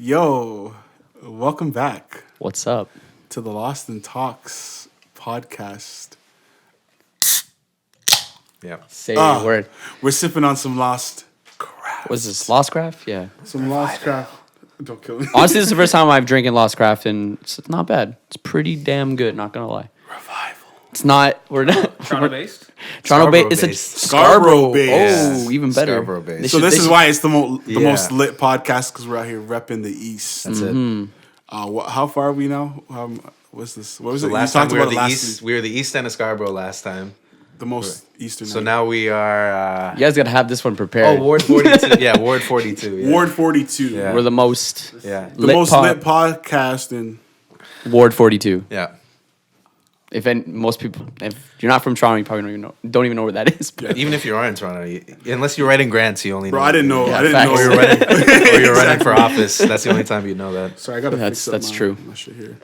Yo, welcome back What's up? to the Lost in Talks podcast. Yeah. Say a word. We're sipping on some Lost Craft. Was this Lost Craft? Yeah. Some Lost Craft. Don't kill me. Honestly, this is the first time I've drinking Lost Craft, and it's not bad. It's pretty damn good. Not gonna lie. Revival. It's not. We're not Toronto based. Toronto based. It's a Scarborough-based. Scarborough-based. Oh, even better. Scarborough-based. So this is why it's the Yeah. most lit podcast, because we're out here repping the East. That's it. How far are we now? What's this? What was So it? last You time talked we were about it the last east. week. We were the east end of Scarborough last time. The most eastern. So end. now we are. You guys gotta have this one prepared. Ward 42. Yeah, Ward 42. Yeah. Ward 42. Yeah. We're the most Yeah. The most lit podcast in. Ward 42. Yeah. Most people, if you're not from Toronto, you probably don't even know where that is. But Even if you are in Toronto, unless you're writing grants, you only Bro, know. I didn't know. Yeah, I didn't facts. know. Or you're running for office. That's the only time you know that. Sorry, I gotta That's- fix up that's true. my shit here.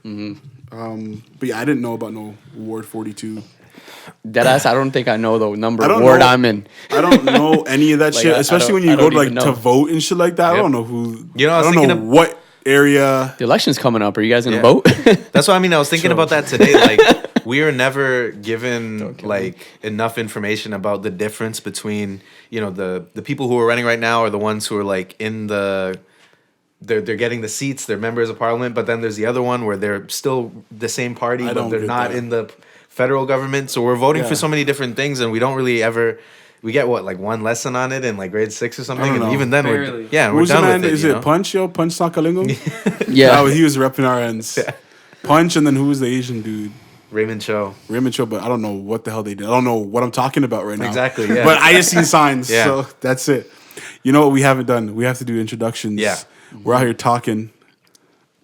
But yeah, I didn't know about no Ward 42. deadass, I don't think I know the number I don't ward know. I'm in. I don't know any of that Like, shit, I especially don't- when you I go don't to like even to know. vote and shit like that. I Yep. don't know who. You know, I was don't know thinking of- what area. The election's coming up. Are you guys gonna Yeah. vote? That's what I mean. I was thinking Sure. about that today. Like, we are never given like enough information about the difference between the people who are running right now are the ones who are like in the. They're getting the seats. They're members of parliament, but then there's the other one where they're still the same party, I but don't they're get not that. in the federal government. So we're voting Yeah. for so many different things, and we don't really ever. We get like one lesson on it in like grade 6 or something, don't and know. even then we're Barely. we're Who's the done man? with it. Is you it know? Punch? Yo, Punch Sakalingo? Yeah. He was repping our ends. Punch, and then who was the Asian dude? Raymond Cho. Raymond Cho, but I don't know what the hell they did. I don't know what I'm talking about right now. Exactly, yeah. But I just seen signs, Yeah. so that's it. You know what we haven't done? We have to do introductions. Yeah. We're out here talking,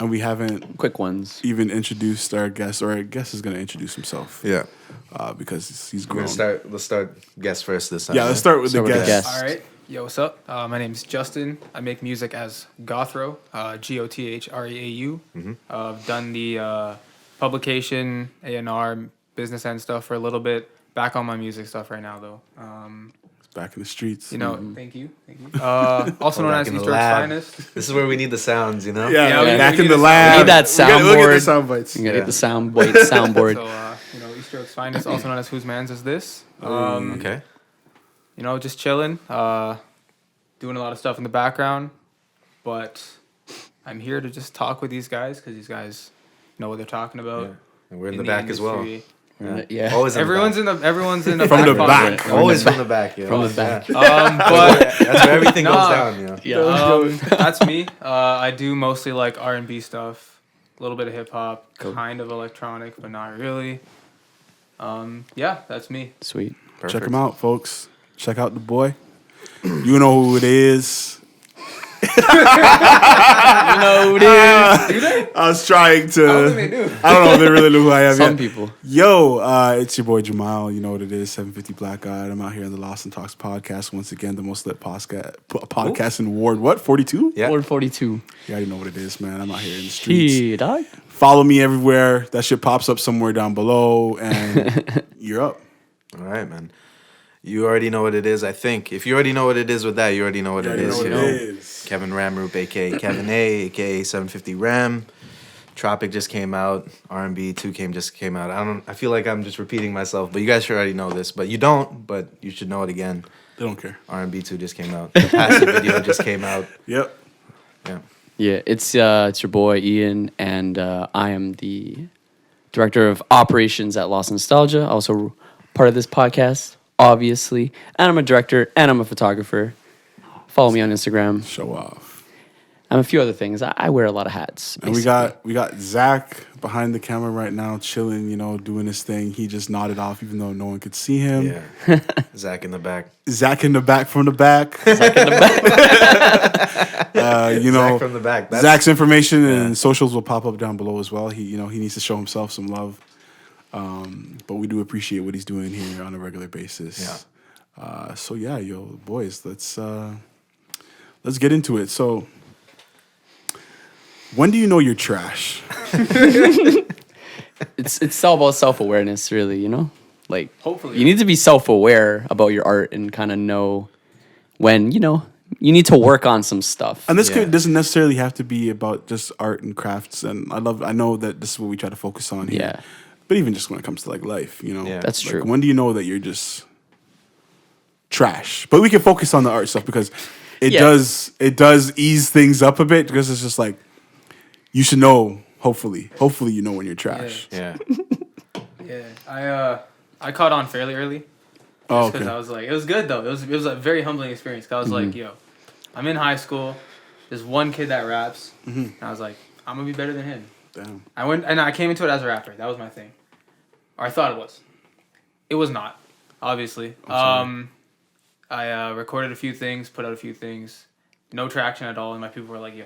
and we haven't Quick ones. even introduced our guest, or our guest is going to introduce himself. Yeah. Because he's We're grown. gonna start. Let's start guest first this time. Yeah, let's start with the Start with the guest. guest. All right. Yo, what's up? My name's Justin. I make music as Gothro, Gothreau. I've done the publication, A&R, business end stuff for a little bit. Back on my music stuff right now, though. Back in the streets. Thank you. Also known Back as in the Easter Eggs lab. Finest. This is where we need the sounds, you know? Yeah, Yeah, back we in the need lab. We need that We'll get the soundboard. sound bites. You gotta Yeah. get the soundboard. So, Easter Eggs Finest, also known as Whose Man's Is This? Okay. Just chilling, doing a lot of stuff in the background, but I'm here to just talk with these guys because these guys know what they're talking about. Yeah. And we're in the back as well. industry. Yeah. Always in Everyone's the everyone's in the From the pocket. back. Always from the back, yeah. From the back. But That's where everything goes Nah. down, you know? Yeah. that's me. I do mostly like R&B stuff, a little bit of hip hop, Cool. kind of electronic, but not really. Yeah, that's me. Sweet. Check him out, folks. Check out the boy. You know who it is. No, dude. I was trying to. I don't think they do. I don't know if they really know who I am. Some yet. people. Yo, it's your boy Jamal. You know what it is, 750 Black Guy. I'm out here on the Lost and Talks podcast. Once again, the most lit podcast in Ward, what, 42? Yeah. Ward 42. You already know what it is, man. I'm out here in the streets. Hey, dog. Follow me everywhere. That shit pops up somewhere down below, and you're up. All right, man. You already know what it is, I think. If you already know what it is with that, you already know what You it already is, know you what know? it is. Kevin Ramroop, a.k.a. Kevin A, a.k.a. 750 Ram. Tropic just came out. R&B 2 just came out. I feel like I'm just repeating myself, but you guys should already know this. But you don't, but you should know it again. They don't care. R&B 2 just came out. The Passive video just came out. Yep. Yeah. Yeah, it's your boy Ian, and I am the director of operations at Lost Nostalgia. Also part of this podcast, obviously. And I'm a director, and I'm a photographer. Follow me on Instagram. Show off. I'm a few other things. I wear a lot of hats. And we got Zach behind the camera right now, chilling, doing his thing. He just nodded off, even though no one could see him. Yeah. Zach in the back. Zach in the back from the back. Zach in the back. Zach from the back. Zach's information and socials will pop up down below as well. He needs to show himself some love. But we do appreciate what he's doing here on a regular basis. Yeah. So yeah, yo, boys, let's get into it. So, when do you know you're trash? It's all about self-awareness, really, Like, Hopefully. you need to be self-aware about your art and kind of know when, you need to work on some stuff. And this doesn't necessarily have to be about just art and crafts. And I know that this is what we try to focus on here. Yeah. But even just when it comes to like life, you know, That's like, true. When do you know that you're just trash? But we can focus on the art stuff because it does ease things up a bit because it's just like you should know. Hopefully you know when you're trash. Yeah. I caught on fairly early. Oh, Because okay. I was like, it was good though. It was a very humbling experience. 'Cause I was like, yo, I'm in high school. There's one kid that raps. And I was like, I'm gonna be better than him. Damn. I went and I came into it as a rapper. That was my thing, or I thought it was. It was not, obviously. I recorded a few things, put out a few things, no traction at all, and my people were like, yo.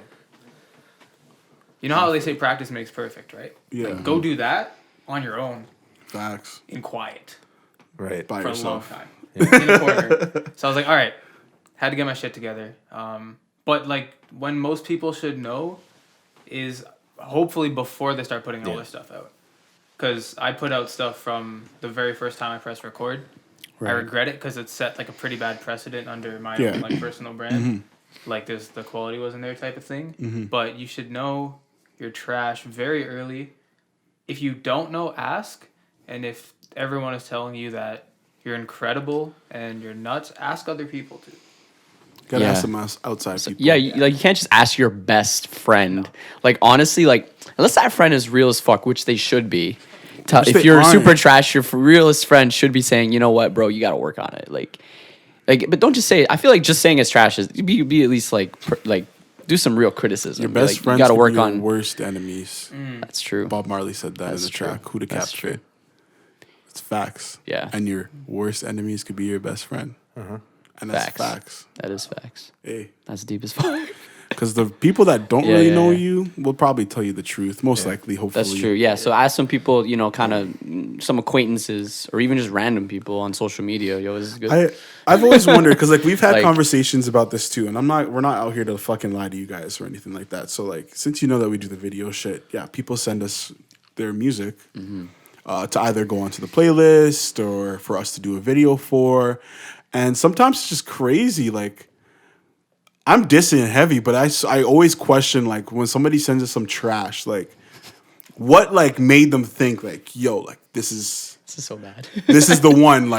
You know how they say practice makes perfect, right? Yeah. Like, go do that on your own Facts. in quiet. Right. By For yourself. a long time. In a corner. So I was like, all right, had to get my shit together. But like when most people should know is hopefully before they start putting all their stuff out. Because I put out stuff from the very first time I pressed record. Right. I regret it because it set like a pretty bad precedent under my own like personal brand. Like the quality wasn't there type of thing. But you should know your trash very early. If you don't know, ask. And if everyone is telling you that you're incredible and you're nuts, ask other people too. Gotta ask some outside people. Yeah, you can't just ask your best friend. Like honestly, like unless that friend is real as fuck, which they should be. If you're super trash, your realest friend should be saying, you know what, bro, you got to work on it. Like, but don't just say it. I feel like just saying it's trash is be at least like do some real criticism. Your best friends you got to work your on worst enemies. That's true. Bob Marley said that That's in the true. track. Who to That's capture? true. It's facts. Yeah. And your worst enemies could be your best friend. And that's facts. That is facts. Hey. That's deep as fuck. Because the people that don't really know you will probably tell you the truth. Most likely, hopefully. That's true. Yeah. So ask some people, kind of some acquaintances or even just random people on social media. Yo, this is good. I've always wondered because we've had Like- conversations about this too, and we're not out here to fucking lie to you guys or anything like that. So since you know that we do the video shit, people send us their music to either go onto the playlist or for us to do a video for, and sometimes it's just crazy. Like I'm dissing heavy, but I always question when somebody sends us some trash, what made them think yo, this is so bad. this is the one,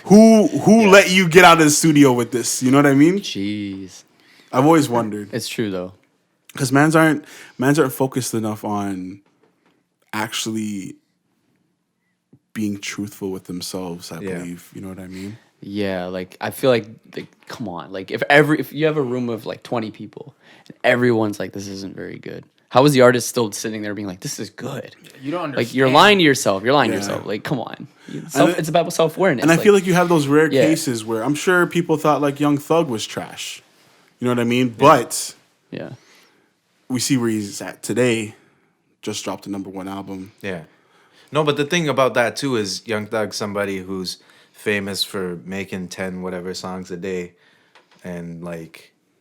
who let you get out of the studio with this? You know what I mean? Jeez. I've always wondered. It's true though. Because mans aren't focused enough on actually being truthful with themselves, I believe. You know what I mean? Yeah, I feel like come on. If you have a room of 20 people and everyone's like, this isn't very good. How is the artist still sitting there being like, this is good? You don't understand. You're lying to yourself. You're lying to yourself. Come on. It's about self-awareness. And I feel like you have those rare cases where I'm sure people thought Young Thug was trash. You know what I mean? Yeah. But we see where he's at today. Just dropped a #1 album. Yeah. No, but the thing about that too is Young Thug's somebody who's famous for making 10 whatever songs a day and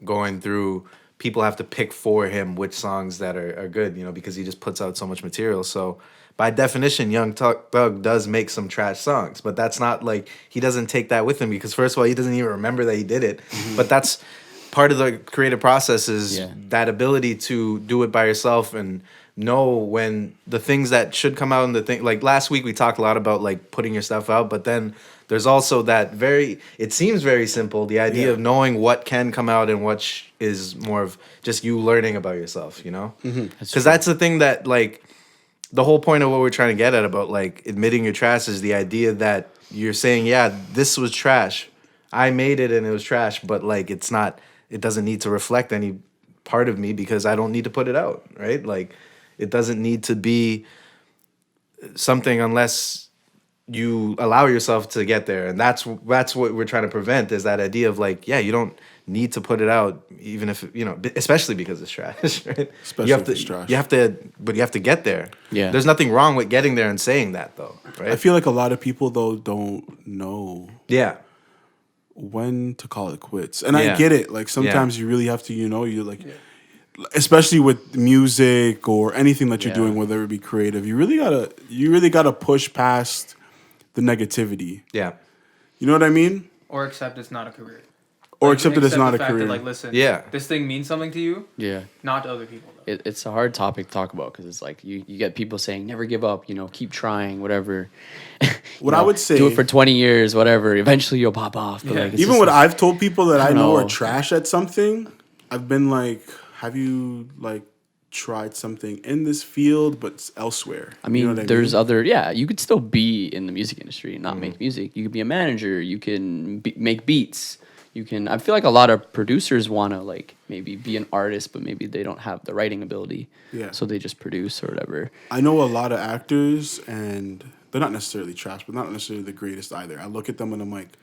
going through, people have to pick for him which songs that are good, because he just puts out so much material. So by definition, Young Thug does make some trash songs, but that's not he doesn't take that with him because first of all, he doesn't even remember that he did it. But that's part of the creative process is that ability to do it by yourself and know when the things that should come out and the thing last week we talked a lot about putting your stuff out, but then there's also that it seems very simple, the idea of knowing what can come out and what is more of just you learning about yourself, because that's the thing that the whole point of what we're trying to get at about admitting your trash is the idea that you're saying, this was trash, I made it and it was trash, but it doesn't need to reflect any part of me because I don't need to put it out, right? It doesn't need to be something unless you allow yourself to get there. And that's what we're trying to prevent is that idea of you don't need to put it out, even if, especially because it's trash, right? Especially if it's trash. But you have to get there. Yeah. There's nothing wrong with getting there and saying that though, right? I feel like a lot of people though don't know when to call it quits. And I get it. Sometimes you really have to, especially with music or anything that you're doing, whether it be creative, you really gotta push past the negativity. Yeah. You know what I mean? Or accept it's not a career. Or Like, accept it as accept not the a fact that, career. like, listen, Yeah. this thing means something to you, Yeah. not to other people. Though. It's a hard topic to talk about because it's like you get people saying never give up, keep trying, whatever. What I would say, do it for 20 years, whatever. Eventually you'll pop off. But Yeah. like, it's even just what like- I've told people that I know are know. trash at something, I've been like, have you like tried something in this field but elsewhere? I mean, You know what there's mean? other, you could still be in the music industry and not make music. You could be a manager. You can make beats. You can, I feel like a lot of producers want to like maybe be an artist, but maybe they don't have the writing ability. Yeah. So they just produce or whatever. I know a lot of actors, and they're not necessarily trash, but not necessarily the greatest either. I look at them and I'm like,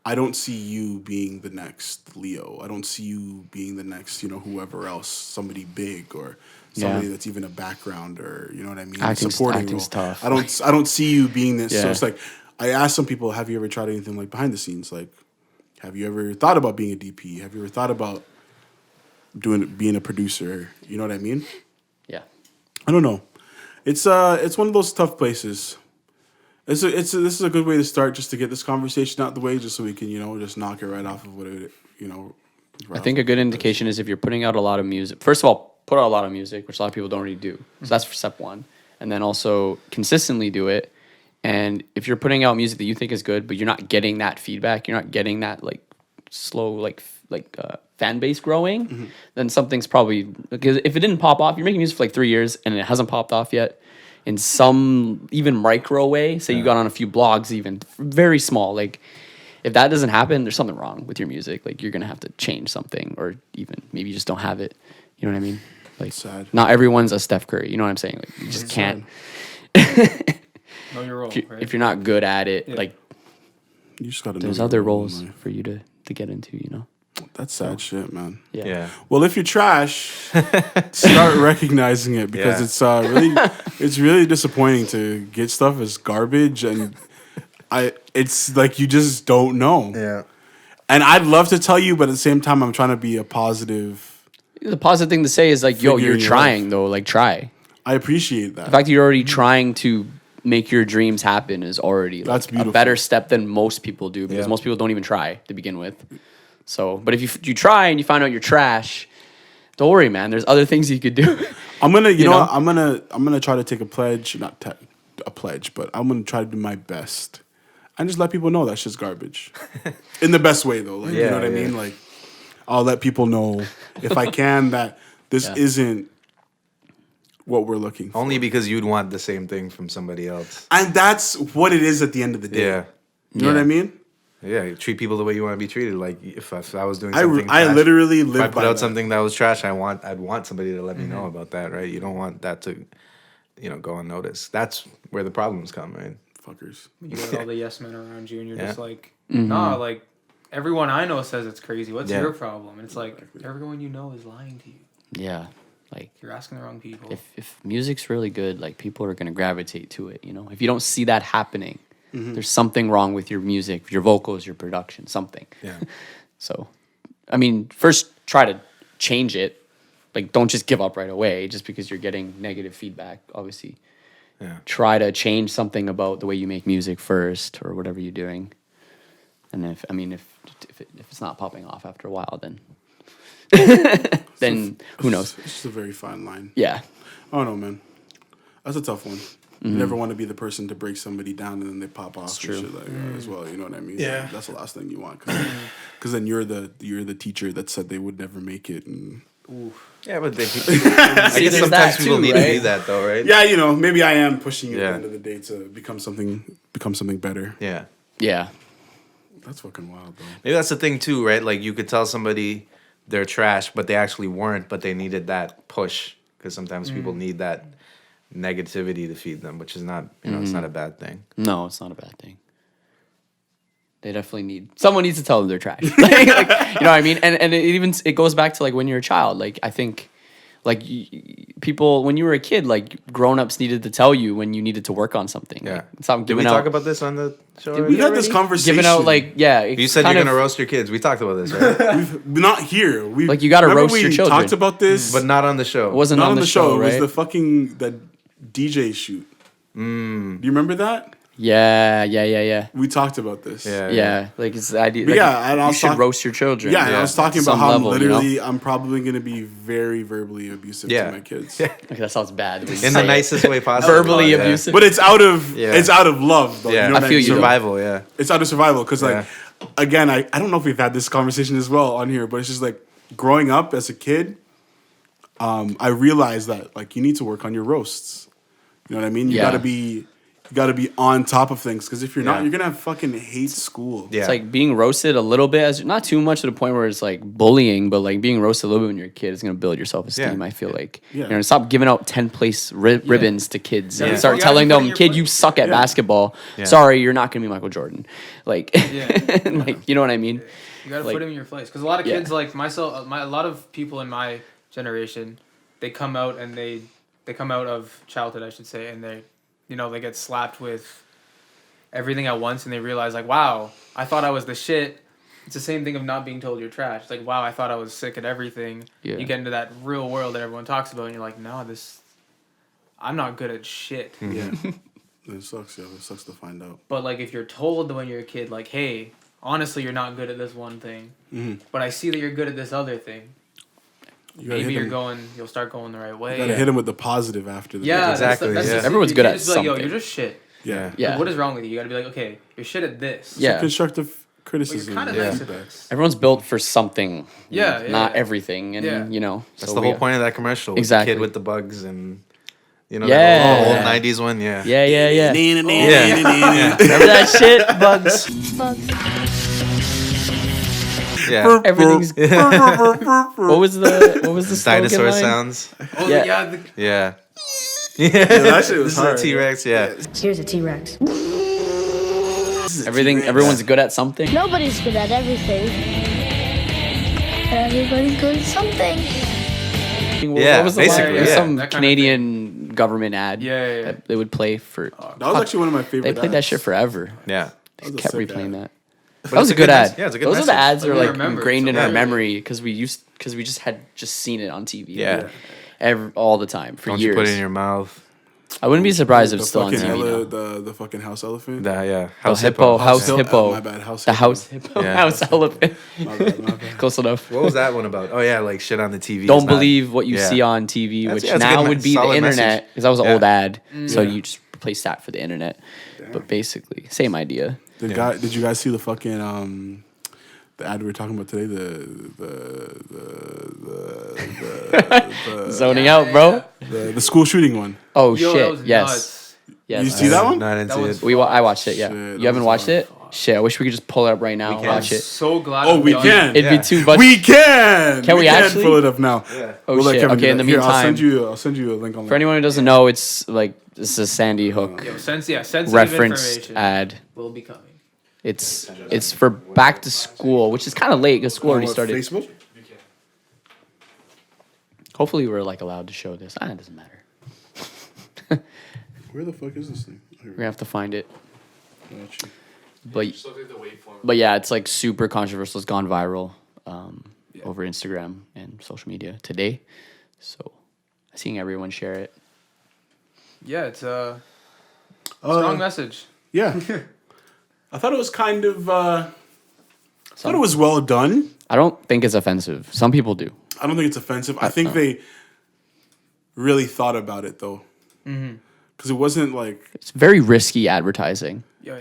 I don't see you being the next Leo. I don't see you being the next, whoever else, somebody big or somebody that's even a background or you know what I mean. Acting's tough. I don't see you being this. So Yeah. it's like I ask some people, have you ever tried anything like behind the scenes? Like, have you ever thought about being a DP? Have you ever thought about being a producer? You know what I mean? Yeah. I don't know. It's one of those tough places. This is a good way to start, just to get this conversation out the way, just so we can just knock it right off of what it I think a good indication is if you're putting out a lot of music. First of all, put out a lot of music, which a lot of people don't really do. So that's for step one. And then also consistently do it. And if you're putting out music that you think is good, but you're not getting that feedback, you're not getting that like slow fan base growing, then something's probably, because if it didn't pop off, you're making music for like 3 years and it hasn't popped off yet in some even micro way. Say you got on a few blogs, even very small, like if that doesn't happen, there's something wrong with your music. Like you're gonna have to change something, or even maybe you just don't have it. You know what I mean? Like sad. not everyone's a Steph Curry. You know what I'm saying? Like you just can't. Know your role, right? If you're not good at it, like You just gotta. there's know other your role in roles life. to get into. That's sad shit, man. Yeah. Well, if you're trash, start recognizing it, because it's really disappointing to get stuff as garbage, and it's like you just don't know. Yeah. And I'd love to tell you, but at the same time, I'm trying to be a positive. The positive thing to say is like, yo, Figure you're in your trying though. Like try. I appreciate that. The fact that you're already trying to make your dreams happen is already That's like a beautiful. better step than most people do, because Yeah. most people don't even try to begin with. So, but if you try and you find out you're trash, don't worry, man. There's other things you could do. I'm gonna, you know, know? I'm gonna try to take a pledge, not a pledge, but I'm gonna try to do my best, and just let people know that shit's garbage, in the best way though. Like, you Yeah, know what I yeah. mean? Like, I'll let people know if I can that this isn't what we're looking for, Only because you'd want the same thing from somebody else. and that's what it is at the end of the day. Yeah. You know what I mean? Yeah, you treat people the way you want to be treated. Like if I was doing I something, I trash, literally if I live put by out that. something that was trash, I'd want somebody to let me know about that, right? You don't want that to, go unnoticed. That's where the problems come, right? Fuckers. You got all the yes men around you, and you're Yeah. just like, nah, like everyone I know says it's crazy. What's Yeah. your problem? And it's like everyone you know is lying to you. Yeah, like You're asking the wrong people. if music's really good, like people are gonna gravitate to it. If you don't see that happening, there's something wrong with your music, your vocals, your production, something. Yeah. So, I mean, first try to change it. Like, don't just give up right away just because you're getting negative feedback. Obviously, Yeah. try to change something about the way you make music first, or whatever you're doing. And if it's not popping off after a while, then then who knows? It's just a very fine line. Yeah, I don't know, man. That's a tough one. You never want to be the person to break somebody down and then they pop off and shit like that as well. You know what I mean? Yeah. That's the last thing you want, because then you're the teacher that said they would never make it. And Yeah, but I guess there's sometimes that people too, need to right? do that, though, right? yeah, maybe I am pushing you at Yeah. the end of the day to become something better. Yeah. yeah. That's fucking wild, though. Maybe that's the thing too, right? Like you could tell somebody they're trash, but they actually weren't, but they needed that push, because sometimes people need that negativity to feed them, which is not, it's not a bad thing. No, it's not a bad thing. They definitely someone needs to tell them they're trash. like, you know what I mean? And it goes back to like when you're a child. Like I think, like people when you were a kid, like grown-ups needed to tell you when you needed to work on something. Yeah. Like, stop Did we giving out. talk about this on the show? Did already? We had this already? conversation. Giving out like You said you're gonna roast your kids. We talked about this, right? We're not here. Like, you gotta remember roast your we children. talked about this, but not on the show. It wasn't not on the show, It right? was the DJ shoot. Do you remember that? Yeah. We talked about this. Yeah, like it's the idea. But Like, yeah, and I you was should talk- roast your children. Yeah, and I was talking about Some how level, you know? literally I'm probably gonna be very verbally abusive to my kids. Okay, that sounds bad. In the nicest way possible. Verbally Yeah. abusive. But it's out of Yeah. it's out of love though. Yeah, You know what I feel you, though. survival. Yeah, It's out of survival because like again, I don't know if we've had this conversation as well on here, but it's just like growing up as a kid, I realized that like you need to work on your roasts. You know what I mean? You gotta be on top of things because if you're not, you're gonna have fucking hate school. yeah. It's like being roasted a little bit, as not too much to the point where it's like bullying, but like being roasted a little bit when you're a kid is gonna build your self esteem. Yeah. I feel like Yeah. you know, stop giving out 10th place ribbons to kids and Yeah. start You gotta telling put in them, your "Kid, place." you suck at basketball. Yeah. Sorry, you're not gonna be Michael Jordan." Like, Yeah. like you know what I mean? You gotta Like- put him in your place because a lot of Yeah. kids like myself, a lot of people in my generation, they come out and they come out of childhood, I should say, and they, you know, they get slapped with everything at once, and they realize like, wow, I thought I was the shit. It's the same thing of not being told you're trash. It's like, wow, I thought I was sick at everything. Yeah. You get into that real world that everyone talks about, and you're like, no, I'm not good at shit. Yeah. It sucks, it sucks to find out. But like if you're told when you're a kid, like, hey, honestly, you're not good at this one thing, but I see that you're good at this other thing. You gotta Maybe hit 'em- you'll start going the right way. You gotta hit him with the positive after the Yeah, Exactly, That's yeah. just- Everyone's you good can't at just be like, Yo, something. you're just shit. Yeah. Yeah. Like, what is wrong with you? You gotta be like, okay, you're shit at this. Yeah. Constructive criticism. Well, you're kinda nice at feedback. this. Everyone's built for something. Yeah, yeah, Not yeah. everything, and Yeah. you know That's so the we- whole point of that commercial. With Exactly. The kid with the bugs and you know Yeah. that old '90s one. Yeah. Yeah. Yeah. Remember that shit, bugs. Yeah. Everything's. what was the slogan Dinosaur line? sounds. Oh, Yeah. yeah. Yeah. that shit was This is a hard. T-Rex. Yeah. Here's a T-Rex. Everyone's good at something. Nobody's good at everything. Everybody's good at something. Yeah, What was the basically, line? It was yeah. some That kind of Canadian government ad. Yeah. That they would play for. That was actually one of my favorite. They played that ads. shit forever. Yeah. That was a Kept sick replaying ad. that. But That was it's a good ad. Yeah, it's a good Those message. are the ads that are Like, we like remember. ingrained in Yeah. our memory because we just had seen it on TV. Yeah. All the time for Don't years. you put it in your mouth? I wouldn't be surprised if The it's still on fucking TV now. the fucking house elephant. Yeah. The hippo, house Hil- hippo. my bad, house The hippo. house hippo, Yeah. house elephant. My bad. Close enough. What was that one about? Oh yeah, like shit on the TV. Don't is not- believe what you yeah. see on TV, That's- which yeah, it's a now good would be the solid internet, message. because that was an Yeah. old ad. So Yeah. you just replace that for the internet. But basically, same idea. Did you guys see the fucking the ad we were talking about today? Zoning out, bro. The school shooting one. Oh Yo, that shit! was Yes, nuts. yes. You see that one? No, I didn't That see was- it. I watched it. Yeah, Shit, you that haven't was watched wild. it? Shit, I wish we could just pull it up right now and can. watch it. So glad. Oh, we done. can. It'd Yeah. be too much. We can. Can we actually? pull it up now? Yeah. Oh We'll let shit! Kevin do Okay, in that. the Here, meantime, I'll send you a link on for anyone who doesn't know, it's like this is Sandy Hook Yo, sensitive referenced information ad. will be coming. It's for back to school, which is kind of late because school already started. Facebook. Hopefully, we're like allowed to show this. It doesn't matter. Where the fuck is this thing? Oh, here We're gonna have to find it. we go. Gotcha. But yeah, it's like super controversial. It's gone viral over Instagram and social media today. So, seeing everyone share it. Yeah, it's a strong message. Yeah. I thought it was kind of. I thought it was well done. I don't think it's offensive. Some people do. I don't think it's offensive. I think they really thought about it though, because it wasn't like It's very risky advertising. Yeah.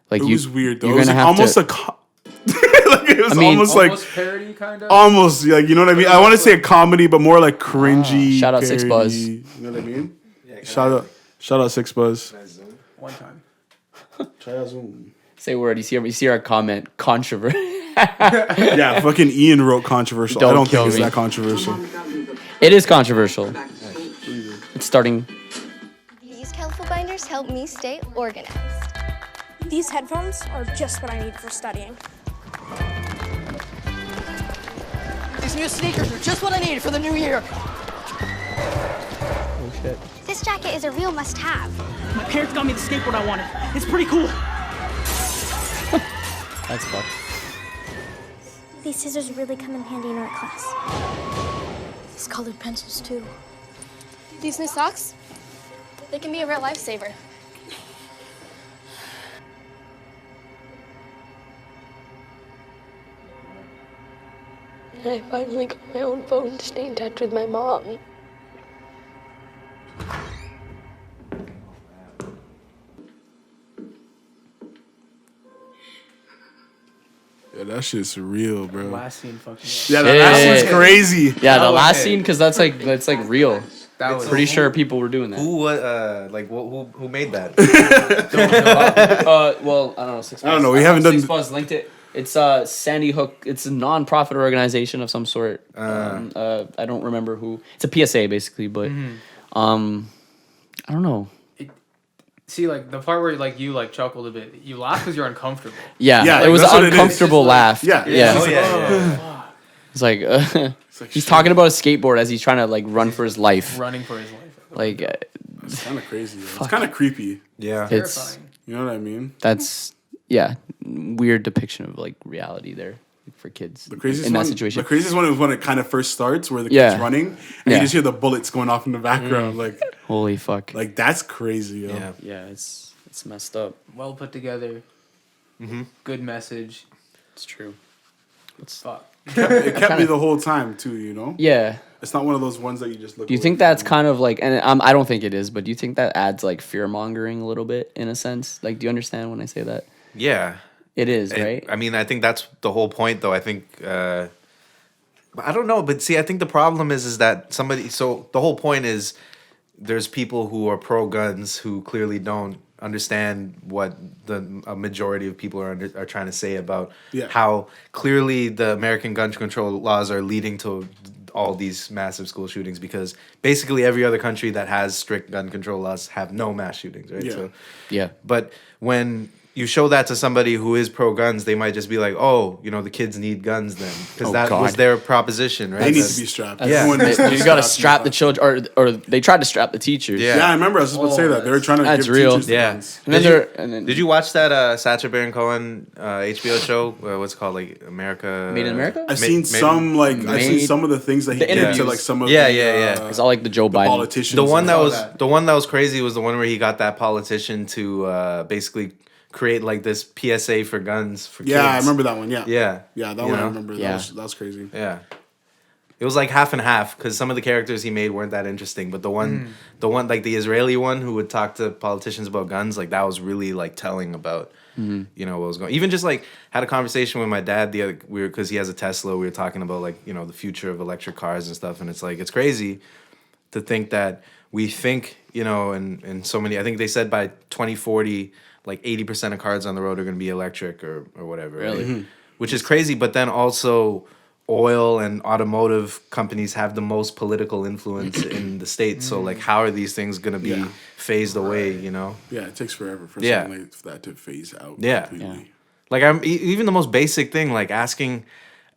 Like it you, was weird though. You're It was gonna like have almost to, like it was I mean, almost Almost like parody, kind of. almost like you know what I mean. I want to say a comedy, but more like cringy. Shout out Six parody. Buzz. You know what I mean? Shout out Six Buzz. One time. Try out Zoom. say a word. You see our comment. Controversy. Yeah, fucking Ian wrote controversial. I Don't don't kill think it's me. that controversial. It is controversial. It's starting. These colorful binders help me stay organized. These headphones are just what I need for studying. These new sneakers are just what I need for the new year. Oh shit. This jacket is a real must-have. My parents got me the skateboard I wanted. It's pretty cool. That's fucked. These scissors really come in handy in art class. These colored pencils, too. These new socks, they can be a real lifesaver. And I finally got my own phone to stay in touch with my mom. Yeah, that shit's real, bro. Last scene fucking. Yeah, that one's crazy. Yeah, the was last it. scene, because that's like real. That was Pretty sure people were doing that. Who made that? Well, I don't know. Six I don't know, we haven't done- Six Buzz linked it. It's Sandy Hook. It's a non-profit organization of some sort. I don't remember who. It's a PSA basically, but I don't know. See, like the part where like you like chuckled a bit. You laughed because you're uncomfortable. Yeah, Yeah, it was that's an what it is. uncomfortable It's just laugh. Yeah. yeah. Oh yeah. It's like like he's shit. talking about a skateboard as he's trying to like run for his life. Running for his life. Like It's kind of crazy. Yo. It's kind of creepy. Yeah. it's Terrifying. You know what I mean? that's weird depiction of like reality there for kids The craziest in that one, situation. The craziest one is when it kind of first starts, where the Yeah. kid's running, and Yeah. you just hear the bullets going off in the background. Holy fuck. Like that's crazy, yo. Yeah. Yeah, it's messed up. Well put together. Good message. It's true. Fuck. It kept me the whole time too. You know. Yeah. It's not one of those ones that you just look. Do you away think that's from. kind of like, and I don't think it is, but do you think that adds like fear mongering a little bit in a sense? Like, do you understand when I say that? Yeah. It is, right? I mean, I think that's the whole point, though. I think, I don't know, but see, I think the problem is that somebody. So the whole point is, there's people who are pro guns who clearly don't understand what a majority of people are trying to say about how clearly the American gun control laws are leading to all these massive school shootings, because basically every other country that has strict gun control laws have no mass shootings, right? Yeah. So, Yeah. but when you show that to somebody who is pro guns, they might just be like, "Oh, you know, the kids need guns then," because that was God. their proposition, right? They need That's- to be strapped. Yeah. Everyone needs to be You got to strapped. strap the children, or they tried to strap the teachers. Yeah. Yeah, I remember. I was just about to say that they were trying to That's give real. teachers the Yeah. guns. And then Did you watch that Sacha Baron Cohen HBO show? What's it called, like America? Made in America? I've seen some I've seen Made- some of the things that he the did to interviews. like some of Yeah, the, yeah. It's all like the Joe Biden. politicians. The one that and- was the one that was crazy was the one where he got that politician to basically create like this PSA for guns for kids. Yeah, I remember that one. Yeah, Yeah, yeah, that You one I know? remember. Yeah. That was crazy. Yeah. It was like half and half, because some of the characters he made weren't that interesting, but the one like the Israeli one who would talk to politicians about guns, like that was really like telling about you know what was going. Even just like had a conversation with my dad the other because he has a Tesla. We were talking about like, you know, the future of electric cars and stuff, and it's like it's crazy to think that we think, you know, and so many. I think they said by 2040, like 80% of cars on the road are going to be electric or whatever. Really? Right? Which is crazy. But then also, oil and automotive companies have the most political influence in the states. So like, how are these things going to be Yeah. phased away? You know? Yeah, it takes forever for Yeah. something like that to phase out. Yeah. completely. Like even the most basic thing, like asking.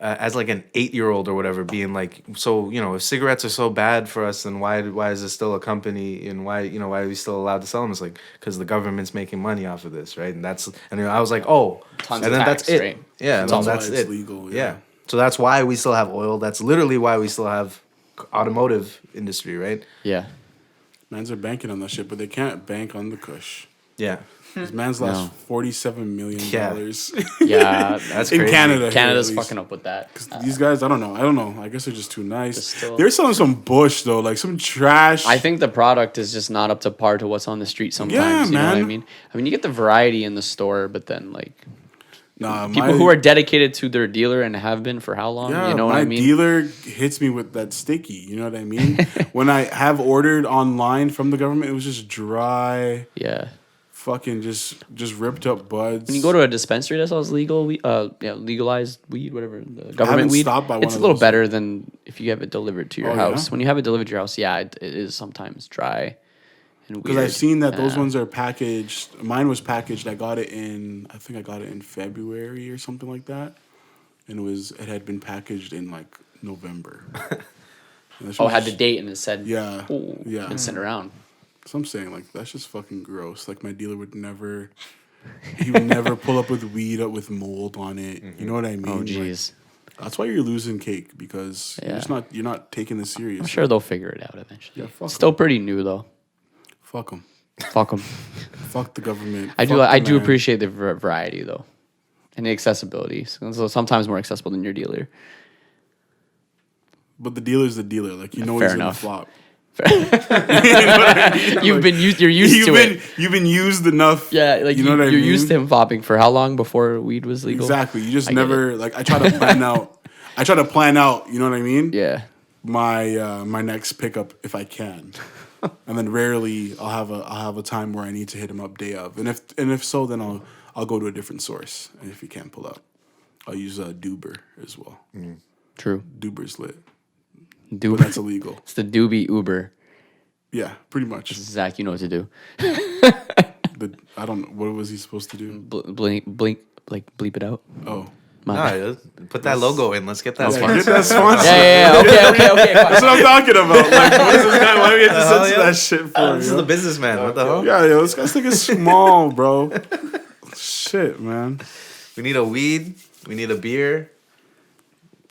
As like an 8-year-old or whatever, being like, so, you know, if cigarettes are so bad for us, then why is there still a company, and why are we still allowed to sell them? It's like, because the government's making money off of this, right? And I was like, oh, Tons and of then tax, that's it. right? Yeah, That's and why that's it's it. legal, Yeah. yeah. So that's why we still have oil. That's literally why we still have automotive industry, right? Yeah. Mans are banking on that shit, but they can't bank on the Kush. Yeah. This man's lost $47 million. Yeah. Yeah. That's in crazy. Canada. here, Canada's at least. fucking up with that. These guys, I don't know. I guess they're just too nice. still- They're selling some bush though, like some trash. I think the product is just not up to par to what's on the street sometimes. Yeah, you know what I man. mean? I mean, you get the variety in the store, but then like nah, people who are dedicated to their dealer and have been for how long? Yeah, You know what my I mean? dealer hits me with that sticky. You know what I mean? When I have ordered online from the government, it was just dry, Yeah. fucking just ripped up buds. When you go to a dispensary that sells legalized weed, whatever, the haven't government weed, stopped by one it's a of little those. better than if you have it delivered to your Oh, yeah? house. When you have it delivered to your house, yeah, it is sometimes dry and weird. Because I've seen that those Yeah. ones are packaged. Mine was packaged. I got it in February or something like that, and it had been packaged in like November. And that's Oh, had just- the date and it said, Yeah, oh, yeah. been sent around. So I'm saying like that's just fucking gross. Like my dealer would never. He would never pull up with weed up with mold on it. You know what I mean? Oh, Like, jeez. that's why you're losing cake, because Yeah. you're not taking this serious. I'm sure they'll figure it out eventually. Yeah, fuck Still pretty new though. Fuck them. Fuck them. Fuck the government. I do. Fuck the I do man. appreciate the variety though, and the accessibility. So sometimes more accessible than your dealer. But the dealer's the dealer. Like, you know Fair he's going to enough. flop. You've been used to it. You've been used enough. Yeah, like you know what I mean? you're used to him flopping for how long before weed was legal? Exactly. You just I get never like. I try to plan out. You know what I mean? Yeah. My next pickup if I can, and then rarely I'll have a time where I need to hit him up day of, and if so, then I'll go to a different source, and if he can't pull up, I'll use Duber as well. True. Duber's lit. Duber. But that's illegal. It's the doobie Uber. Yeah, pretty much. Zach, you know what to do. I don't. What was he supposed to do? Blink, like bleep it out. Oh. My bad. No, put that logo in. Let's get that Get sponsor. that sponsor. Yeah. Okay. That's what I'm talking about. Like, what is this guy? Why do we have to hell censor yeah? that shit for? This is the businessman. What the hell? Yeah, yo, this guy's thinking small, bro. Shit, man. We need a weed. We need a beer.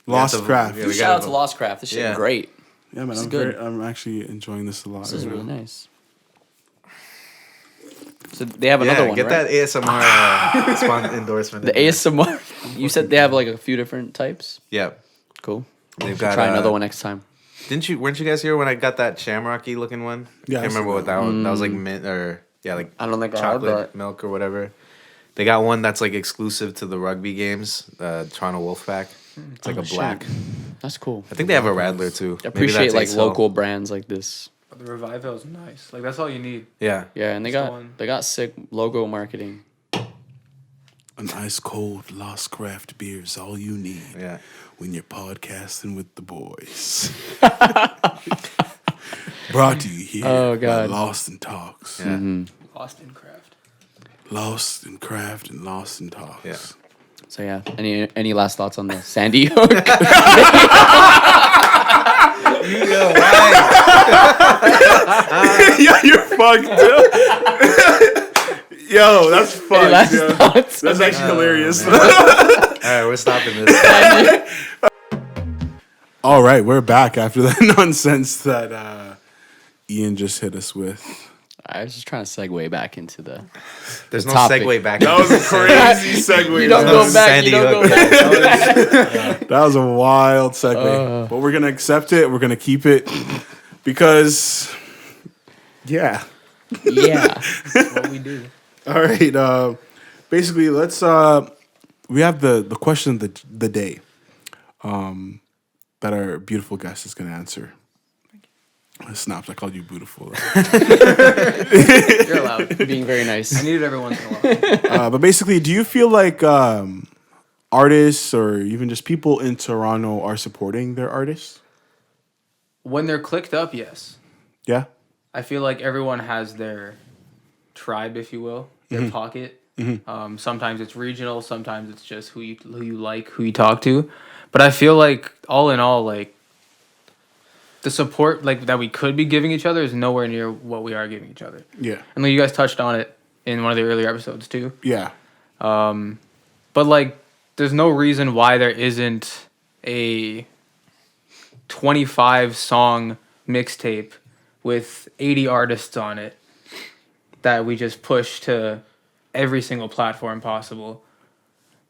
Lost Craft. Yeah, we Shout out gotta- to Lost Craft. This shit Yeah. great. Yeah, man. This is good. I'm actually enjoying this a lot. This is right really now. nice. So they have another one, get right? that ASMR endorsement. The in there. ASMR. You said they have like a few different types. Yeah, Cool. they've Should got try another one next time. Weren't you guys here when I got that shamrocky looking one? Yeah, I I can't remember saw what that one. That was like mint or like I don't think I had chocolate that. milk or whatever. They got one that's like exclusive to the rugby games. Toronto Wolfpack. It's like a black. That's cool. I think they have a Radler too. I Maybe appreciate that's like Ace Hill. local brands like this. But the Revival is nice. Like that's all you need. Yeah. Yeah, and That's the one. they got sick logo marketing. An ice cold Lost Craft beer is all you need. Yeah. When you're podcasting with the boys. Brought to you here Oh, by God. Lost in Talks. Yeah. Lost in Craft. Lost in Craft and Lost in Talks. Yeah. So yeah, any last thoughts on the Sandy Hook? Yeah, you're fucked. Yo, that's fucked. last Yo. thoughts? That's actually hilarious. All right, we're stopping this. All right, we're back after that nonsense that Ian just hit us with. I was just trying to segue back into the. There's no topic. segue back. That was a crazy segue. You don't That go was back. Sandy You don't go Hook. back. That was a wild segue. But we're going to accept it. We're going to keep it because, yeah. Yeah. That's what we do. All right. Basically, let's. We have the question of the day that our beautiful guest is going to answer. Snaps, I called you beautiful. You're allowed. Being very I nice. need it every once in a while. But basically, do you feel like artists or even just people in Toronto are supporting their artists? When they're clicked up, yes. Yeah. I feel like everyone has their tribe, if you will, their pocket. Sometimes it's regional, sometimes it's just who you like, who you talk to. But I feel like all in all, like the support like that we could be giving each other is nowhere near what we are giving each other. Yeah. And like you guys touched on it in one of the earlier episodes too. Yeah. But like there's no reason why there isn't a 25 song mixtape with 80 artists on it that we just push to every single platform possible.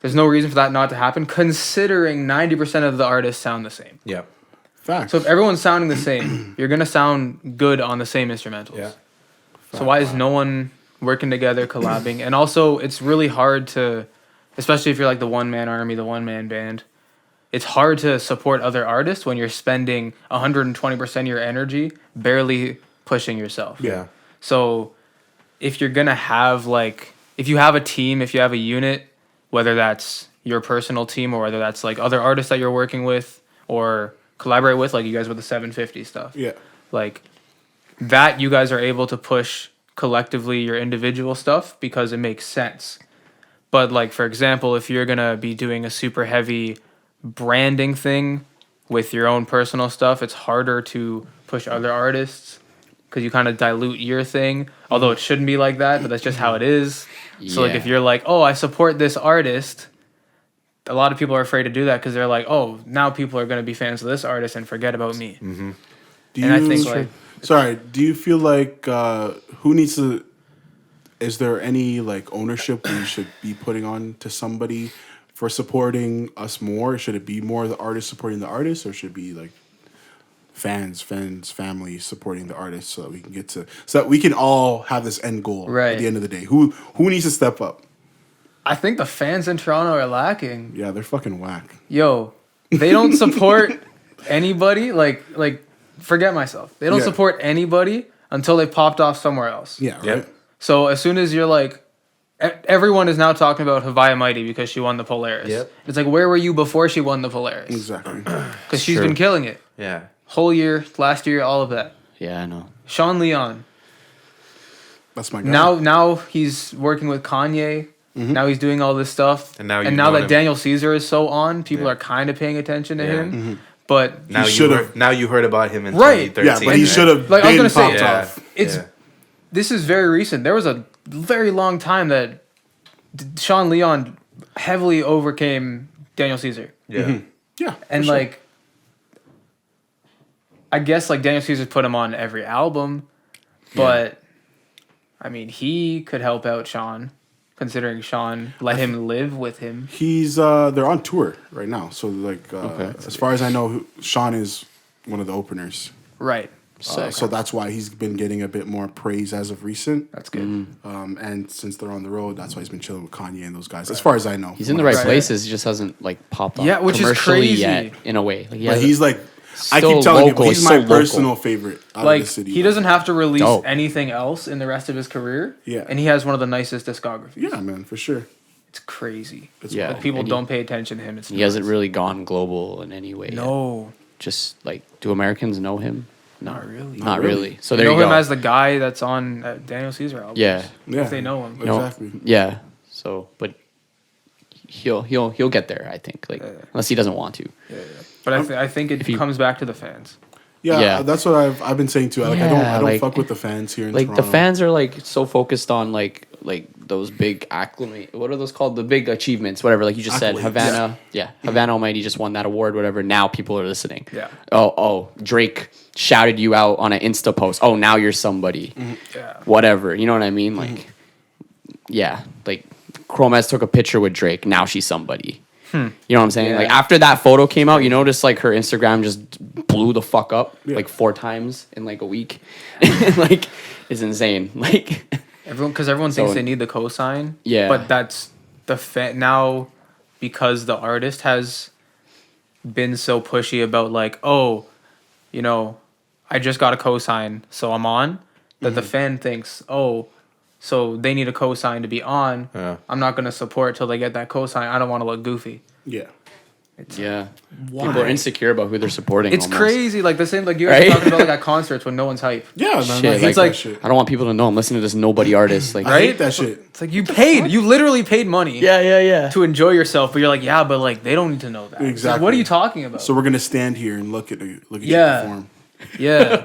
There's no reason for that not to happen, considering 90% of the artists sound the same. Yeah. Facts. So if everyone's sounding the same, you're gonna sound good on the same instrumentals. Yeah. So why is no one working together, collabing? And also, it's really hard to, especially if you're like the one-man army, the one-man band, it's hard to support other artists when you're spending 120% of your energy barely pushing yourself. Yeah. So if you're gonna have like, if you have a team, if you have a unit, whether that's your personal team or whether that's like other artists that you're working with or collaborate with, like you guys with the 750 stuff. Yeah. Like that you guys are able to push collectively your individual stuff because it makes sense. But like, for example, if you're going to be doing a super heavy branding thing with your own personal stuff, it's harder to push other artists because you kind of dilute your thing. Although it shouldn't be like that, but that's just how it is. So like if you're like, oh, I support this artist, a lot of people are afraid to do that because they're like, oh, now people are going to be fans of this artist and forget about me. Do And I think like, sorry, do you feel like who needs to? Is there any like ownership we should be putting on to somebody for supporting us more? Should it be more the artist supporting the artist, or should it be like fans, family supporting the artists, so that we can all have this end goal Right. at the end of the day. Who needs to step up? I think the fans in Toronto are lacking. Yeah, they're fucking whack. Yo, they don't support anybody. Like forget myself. They don't Yeah. support anybody until they popped off somewhere else. Yeah, right. Yep. So as soon as you're like, everyone is now talking about Havaya Mighty because she won the Polaris. Yep. It's like, where were you before she won the Polaris? Exactly. Because she's Sure. been killing it. Yeah. Whole year, last year, all of that. Yeah, I know. Sean Leon. That's my guy. Now he's working with Kanye. Now he's doing all this stuff. And now you now know that him. Daniel Caesar is so on, people Yeah. are kind of paying attention to Yeah. him. But Now should've- now you heard about him in Right. 2013. yeah, but he right? should have Like, I was been gonna say, popped Yeah. off. it's Yeah. this is very recent. There was a very long time that Sean Leon heavily overcame Daniel Caesar. Yeah. Yeah, And for sure. like, I guess like Daniel Caesar put him on every album, but I mean, he could help out Sean, considering Sean let him live with him. he's they're on tour right now. So like as far as I know, Sean is one of the openers. Right. So that's why he's been getting a bit more praise as of recent. That's good. And since they're on the road, that's why he's been chilling with Kanye and those guys. As far as I know, He's in the right places. He just hasn't like popped up Yeah, which is commercially crazy. yet, in a way. Like, he But hasn't- he's like, I still keep telling local, you, he's he's my so local. personal favorite out of Like, the city. he doesn't have to release Dope. anything else in the rest of his career. Yeah. And he has one of the nicest discographies. Yeah, man, for sure. It's crazy. Yeah, Like, people and don't pay attention to him. It's he hasn't nuts. really gone global in any way. yet. No. Just like, do Americans know him? No, Not really. Not really. really. So They there know you him go. as the guy that's on Daniel Caesar albums. Yeah. Yeah, If they know him. No. exactly. Yeah. So, but he'll get there. I think, like, unless he doesn't want to. But I think it you- comes back to the fans. Yeah, Yeah. that's what I've been saying too. Like, I Yeah, don't like- fuck with the fans here in Like Toronto. the fans are like so focused on like those big acclimate. What are those called? The big achievements, whatever. Like you just said, Accolades. Havana. Yeah, Havana Almighty just won that award. Whatever. Now people are listening. Yeah. Oh, Drake shouted you out on an Insta post. Oh, now you're somebody. Yeah. Whatever. You know what I mean? Like, yeah. Like, Chromaz took a picture with Drake. Now she's somebody. You know what I'm saying? Yeah. Like after that photo came out, you notice like her Instagram just blew the fuck up like 4 times in like a week. Like, it's insane. Like, Everyone thinks So- they need the cosign. Yeah. But that's the now because the artist has been so pushy about like, oh, you know, I just got a cosign, so I'm on. That the fan thinks, oh, so they need a cosign to be on. Yeah. I'm not gonna support till they get that cosign. I don't want to look goofy. Yeah, yeah. People are insecure about who they're supporting. It's almost. crazy. Like the same, like you guys Right? were talking about like at concerts when no one's hype. yeah, man. Shit, I hate like- that like- shit. I don't want people to know I'm listening to this nobody artist. Like, I hate that shit. It's like you paid. You literally paid money. yeah. To enjoy yourself, but you're like, yeah, but like they don't need to know that. It's like, Exactly. what are you talking about? So we're gonna stand here and look at you Yeah. perform yeah,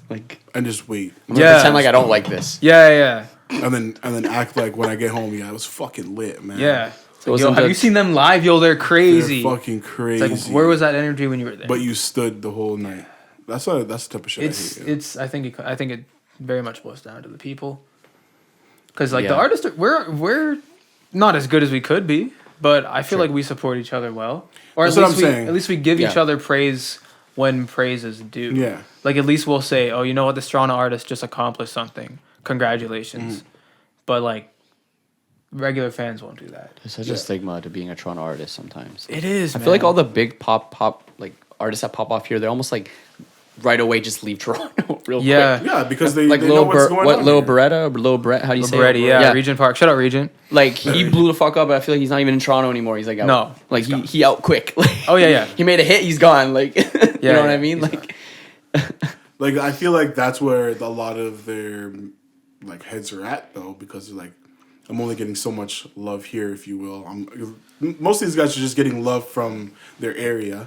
Like, and just wait, I'm gonna Yeah. pretend like I don't like this. yeah. and then act like when I get home, yeah, it was fucking lit, man. Yeah. So Yo, wasn't have that- you seen them live? Yo, they're They're crazy. fucking It's crazy. like, where was that energy when you were there? But you stood the whole night. That's the type of shit I hate. It's. I think it very much boils down to the people. Because like the Yeah. artists, we're not as good as we could be, but I feel like we support each other well, or That's at what least I'm saying. at least we give each Yeah. other praise when praise is due. Yeah. Like at least we'll say, oh, you know what, this Toronto artist just accomplished something. Congratulations. But like regular fans won't do that. There's such a stigma to being a Toronto artist sometimes. It is. I feel like all the big pop like artists that pop off here, they're almost like right away just leave Toronto real Yeah. quick. Yeah, because they, Like they know Lil what's going on. Lil here. Beretta or Lil Brett, how do you say Brady, it? yeah, Regent Park. Shout out Regent. Like he blew the fuck up, but I feel like he's not even in Toronto anymore. He's like out. No, Like he out quick. Oh, yeah. He made a hit, he's gone. Like you know what yeah, I mean? he's Like Like I feel like that's where a lot of their like heads are at though, because like I'm only getting so much love here, if you will. Most of these guys are just getting love from their area,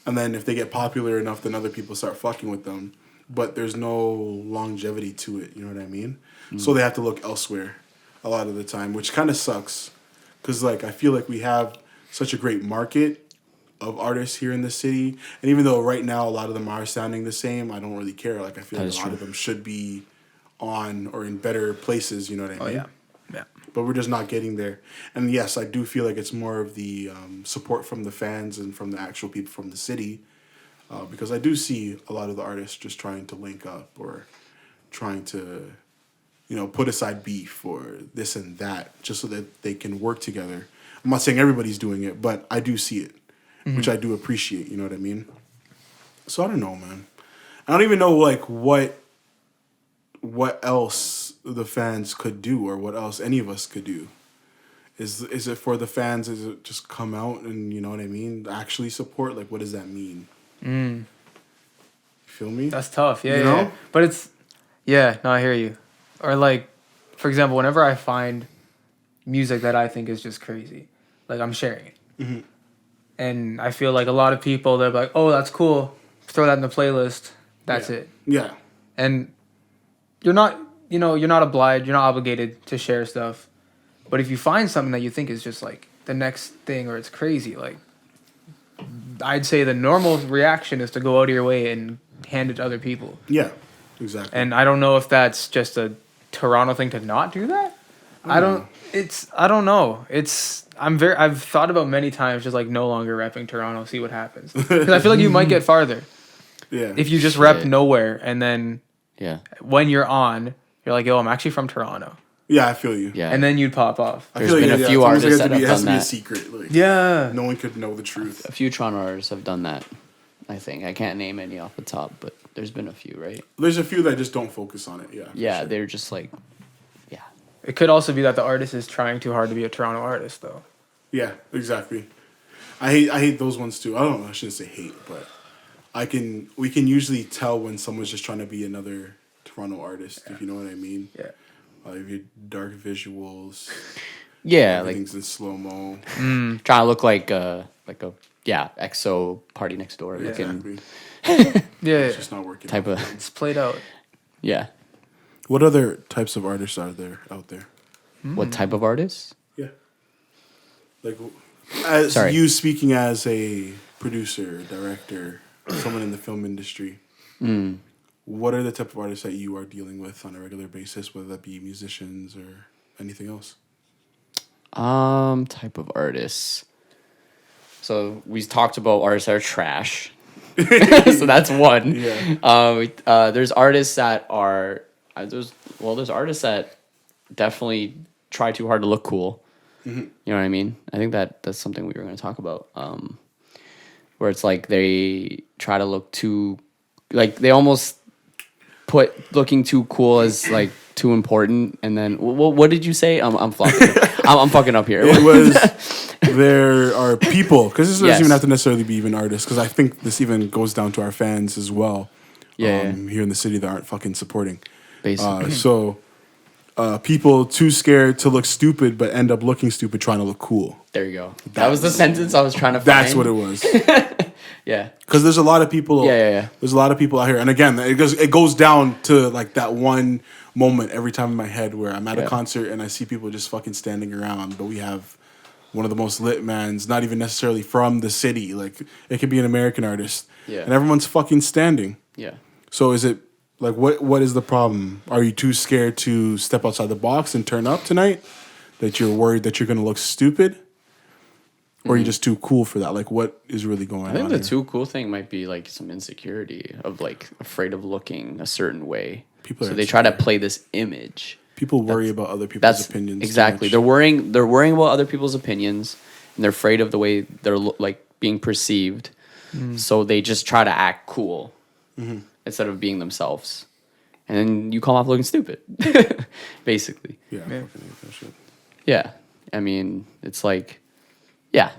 and then if they get popular enough, then other people start fucking with them. But there's no longevity to it. You know what I mean? So they have to look elsewhere a lot of the time, which kind of sucks, because like I feel like we have such a great market of artists here in the city, and even though right now a lot of them are sounding the same, I don't really care. Like I feel like a lot of them should be on or in better places. You know what I mean? yeah. But we're just not getting there. And yes, I do feel like it's more of the support from the fans and from the actual people from the city because I do see a lot of the artists just trying to link up or trying to, put aside beef or this and that just so that they can work together. I'm not saying everybody's doing it, but I do see it, which I do appreciate. You know what I mean? So I don't know, man. I don't even know like what else the fans could do or what else any of us could do. Is it for the fans? Is it just come out and, you know what I mean, actually support? Like, what does that mean? You feel me? That's tough. Yeah, You yeah. know? But it's, no, I hear you. Or like, for example, whenever I find music that I think is just crazy, like I'm sharing it. Mm-hmm. And I feel like a lot of people, they're like, oh, that's cool. Throw that in the playlist. That's it. Yeah. And you're not, you're not obliged, you're not obligated to share stuff. But if you find something that you think is just like the next thing or it's crazy, like I'd say the normal reaction is to go out of your way and hand it to other people. Yeah, exactly. And I don't know if that's just a Toronto thing to not do that. I don't know. I've thought about many times just like no longer repping Toronto, see what happens. Because I feel like you might get farther. Yeah. If you just rep nowhere and then when you're on, you're like, yo, I'm actually from Toronto. Yeah, I feel you. Yeah. And then you'd pop off. There's been a few artists that have done that. It has to be a secret. Like, no one could know the truth. A few Toronto artists have done that, I think. I can't name any off the top, but there's been a few, right? There's a few that just don't focus on it, yeah. Yeah, they're just like, It could also be that the artist is trying too hard to be a Toronto artist, though. Yeah, exactly. I hate those ones too. I don't know, I shouldn't say hate, but we can usually tell when someone's just trying to be another Toronto artist, if you know what I mean. Yeah. If you dark visuals. Yeah, everything's in slow mo. Trying to look like a EXO Party Next Door looking. Exactly. It's just not working. Type of. It's played out. Yeah. What other types of artists are there out there? What type of artists? Yeah. Like, as you speaking as a producer, director, someone in the film industry. What are the type of artists that you are dealing with on a regular basis, whether that be musicians or anything else? Type of artists. So we talked about artists that are trash. So that's one. Yeah. There's artists that are there's artists that definitely try too hard to look cool. You know what I mean? I think that's something we were going to talk about. Where it's like they try to look too, like they almost put looking too cool as like too important, and then what did you say? I'm flopping. I'm fucking up here. It was there are people, because this doesn't even have to necessarily be even artists, because I think this even goes down to our fans as well. Here in the city that aren't fucking supporting. Basically. People too scared to look stupid but end up looking stupid trying to look cool. There you go. That was the sentence I was trying to find. That's what it was. Yeah. Because there's a lot of people. Yeah. There's a lot of people out here, and again, it goes down to like that one moment every time in my head where I'm at a concert and I see people just fucking standing around, but we have one of the most lit mans, not even necessarily from the city. Like it could be an American artist, and everyone's fucking standing. Yeah. So is it like what is the problem? Are you too scared to step outside the box and turn up tonight? That you're worried that you're gonna look stupid? Or are you just too cool for that? Like, what is really going on? I think the too cool thing might be like some insecurity of like afraid of looking a certain way. So they try to play this image. People worry about other people's opinions. Exactly. They're worrying about other people's opinions, and they're afraid of the way they're like being perceived. So they just try to act cool instead of being themselves, and then you come off looking stupid, basically. Yeah. I mean, it's like. Yeah,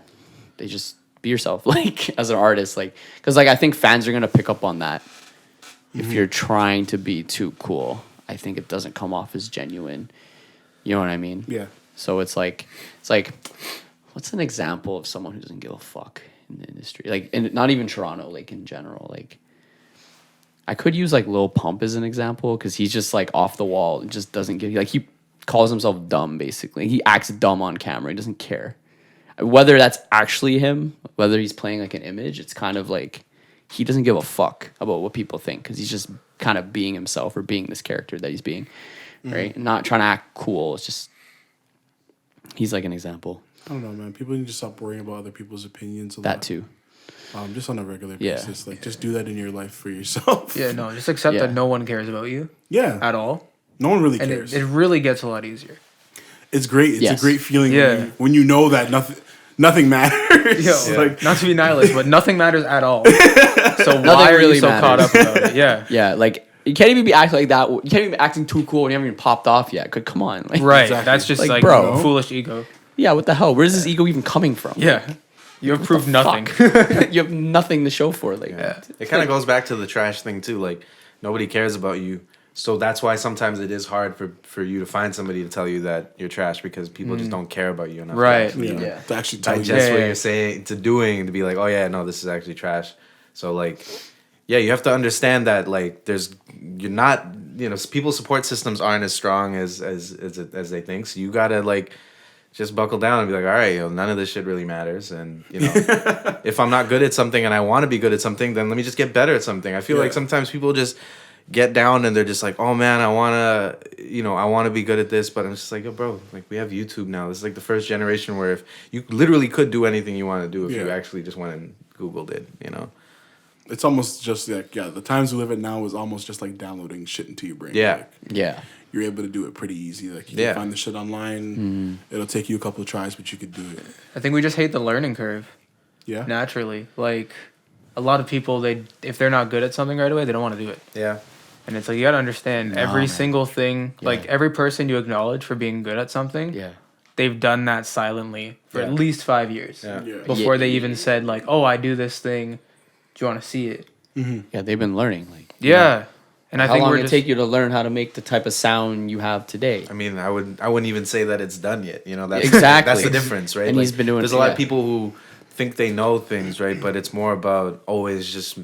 they just be yourself, like as an artist, like because like I think fans are gonna pick up on that if you're trying to be too cool. I think it doesn't come off as genuine. You know what I mean? Yeah. So it's like, what's an example of someone who doesn't give a fuck in the industry? Like, and not even Toronto, like in general. Like, I could use like Lil Pump as an example because he's just like off the wall and just doesn't give. Like he calls himself dumb. Basically, he acts dumb on camera. He doesn't care. Whether that's actually him, whether he's playing like an image, it's kind of like he doesn't give a fuck about what people think because he's just kind of being himself or being this character that he's being, right? And not trying to act cool. It's just he's like an example. I don't know, man. People need to stop worrying about other people's opinions. That too. Just on a regular Yeah. basis. Like, just do that in your life for yourself. Yeah, no, just accept Yeah. that no one cares about you Yeah. at all. No one really And cares. it really gets a lot easier. It's great. It's Yes. a great feeling Yeah. when you know that nothing matters. Yo, Like, not to be nihilist, but nothing matters at all. So why are really you so caught up matters. about it? Yeah. Yeah, like you can't even be acting like that. You can't even be acting too cool when you haven't even popped off yet. Come on, like, Right. Exactly. That's just Like, like, bro. foolish ego. Yeah, what the hell? Where's this ego even coming from? Yeah. You have proved nothing. Fuck. You have nothing to show for it. Like, It kind of goes back to the trash thing too. Like nobody cares about you, so that's why sometimes it is hard for you to find somebody to tell you that you're trash because people just don't care about you enough. to Right. actually, yeah, to actually tell you. digest Yeah, what yeah. you're saying to doing to be like, oh yeah, no, this is actually trash. So like, yeah, you have to understand that like you're not, people's support systems aren't as strong as they think. So you gotta like just buckle down and be like, all right, none of this shit really matters. And if I'm not good at something and I want to be good at something, then let me just get better at something. I feel like sometimes people just get down and they're just like, oh man, I want to be good at this, but I'm just like, yo, bro, like we have YouTube now. This is like the first generation where if you literally could do anything you want to do if you actually just went and Googled it, It's almost just like, the times we live in now is almost just like downloading shit into your brain. Yeah. Like, yeah. you're able to do it pretty easy. Like, you Yeah. can find the shit online. It'll take you a couple of tries, but you could do it. I think we just hate the learning curve Yeah. naturally. Like a lot of people, if they're not good at something right away, they don't want to do it. Yeah. And it's like you got to understand every man. single thing. Yeah. Like every person you acknowledge for being good at something, Yeah. they've done that silently for at Yeah. least 5 years Yeah. Yeah. before they even said like, "Oh, I do this thing. Do you want to see it?" Yeah, they've been learning. Like, Yeah. And I how think long we're did it just take you to learn how to make the type of sound you have today? I mean, I wouldn't even say that it's done yet. That's Exactly. that's the difference, right? And he's been doing There's it, a lot yeah. of people who think they know things, right? But it's more about always just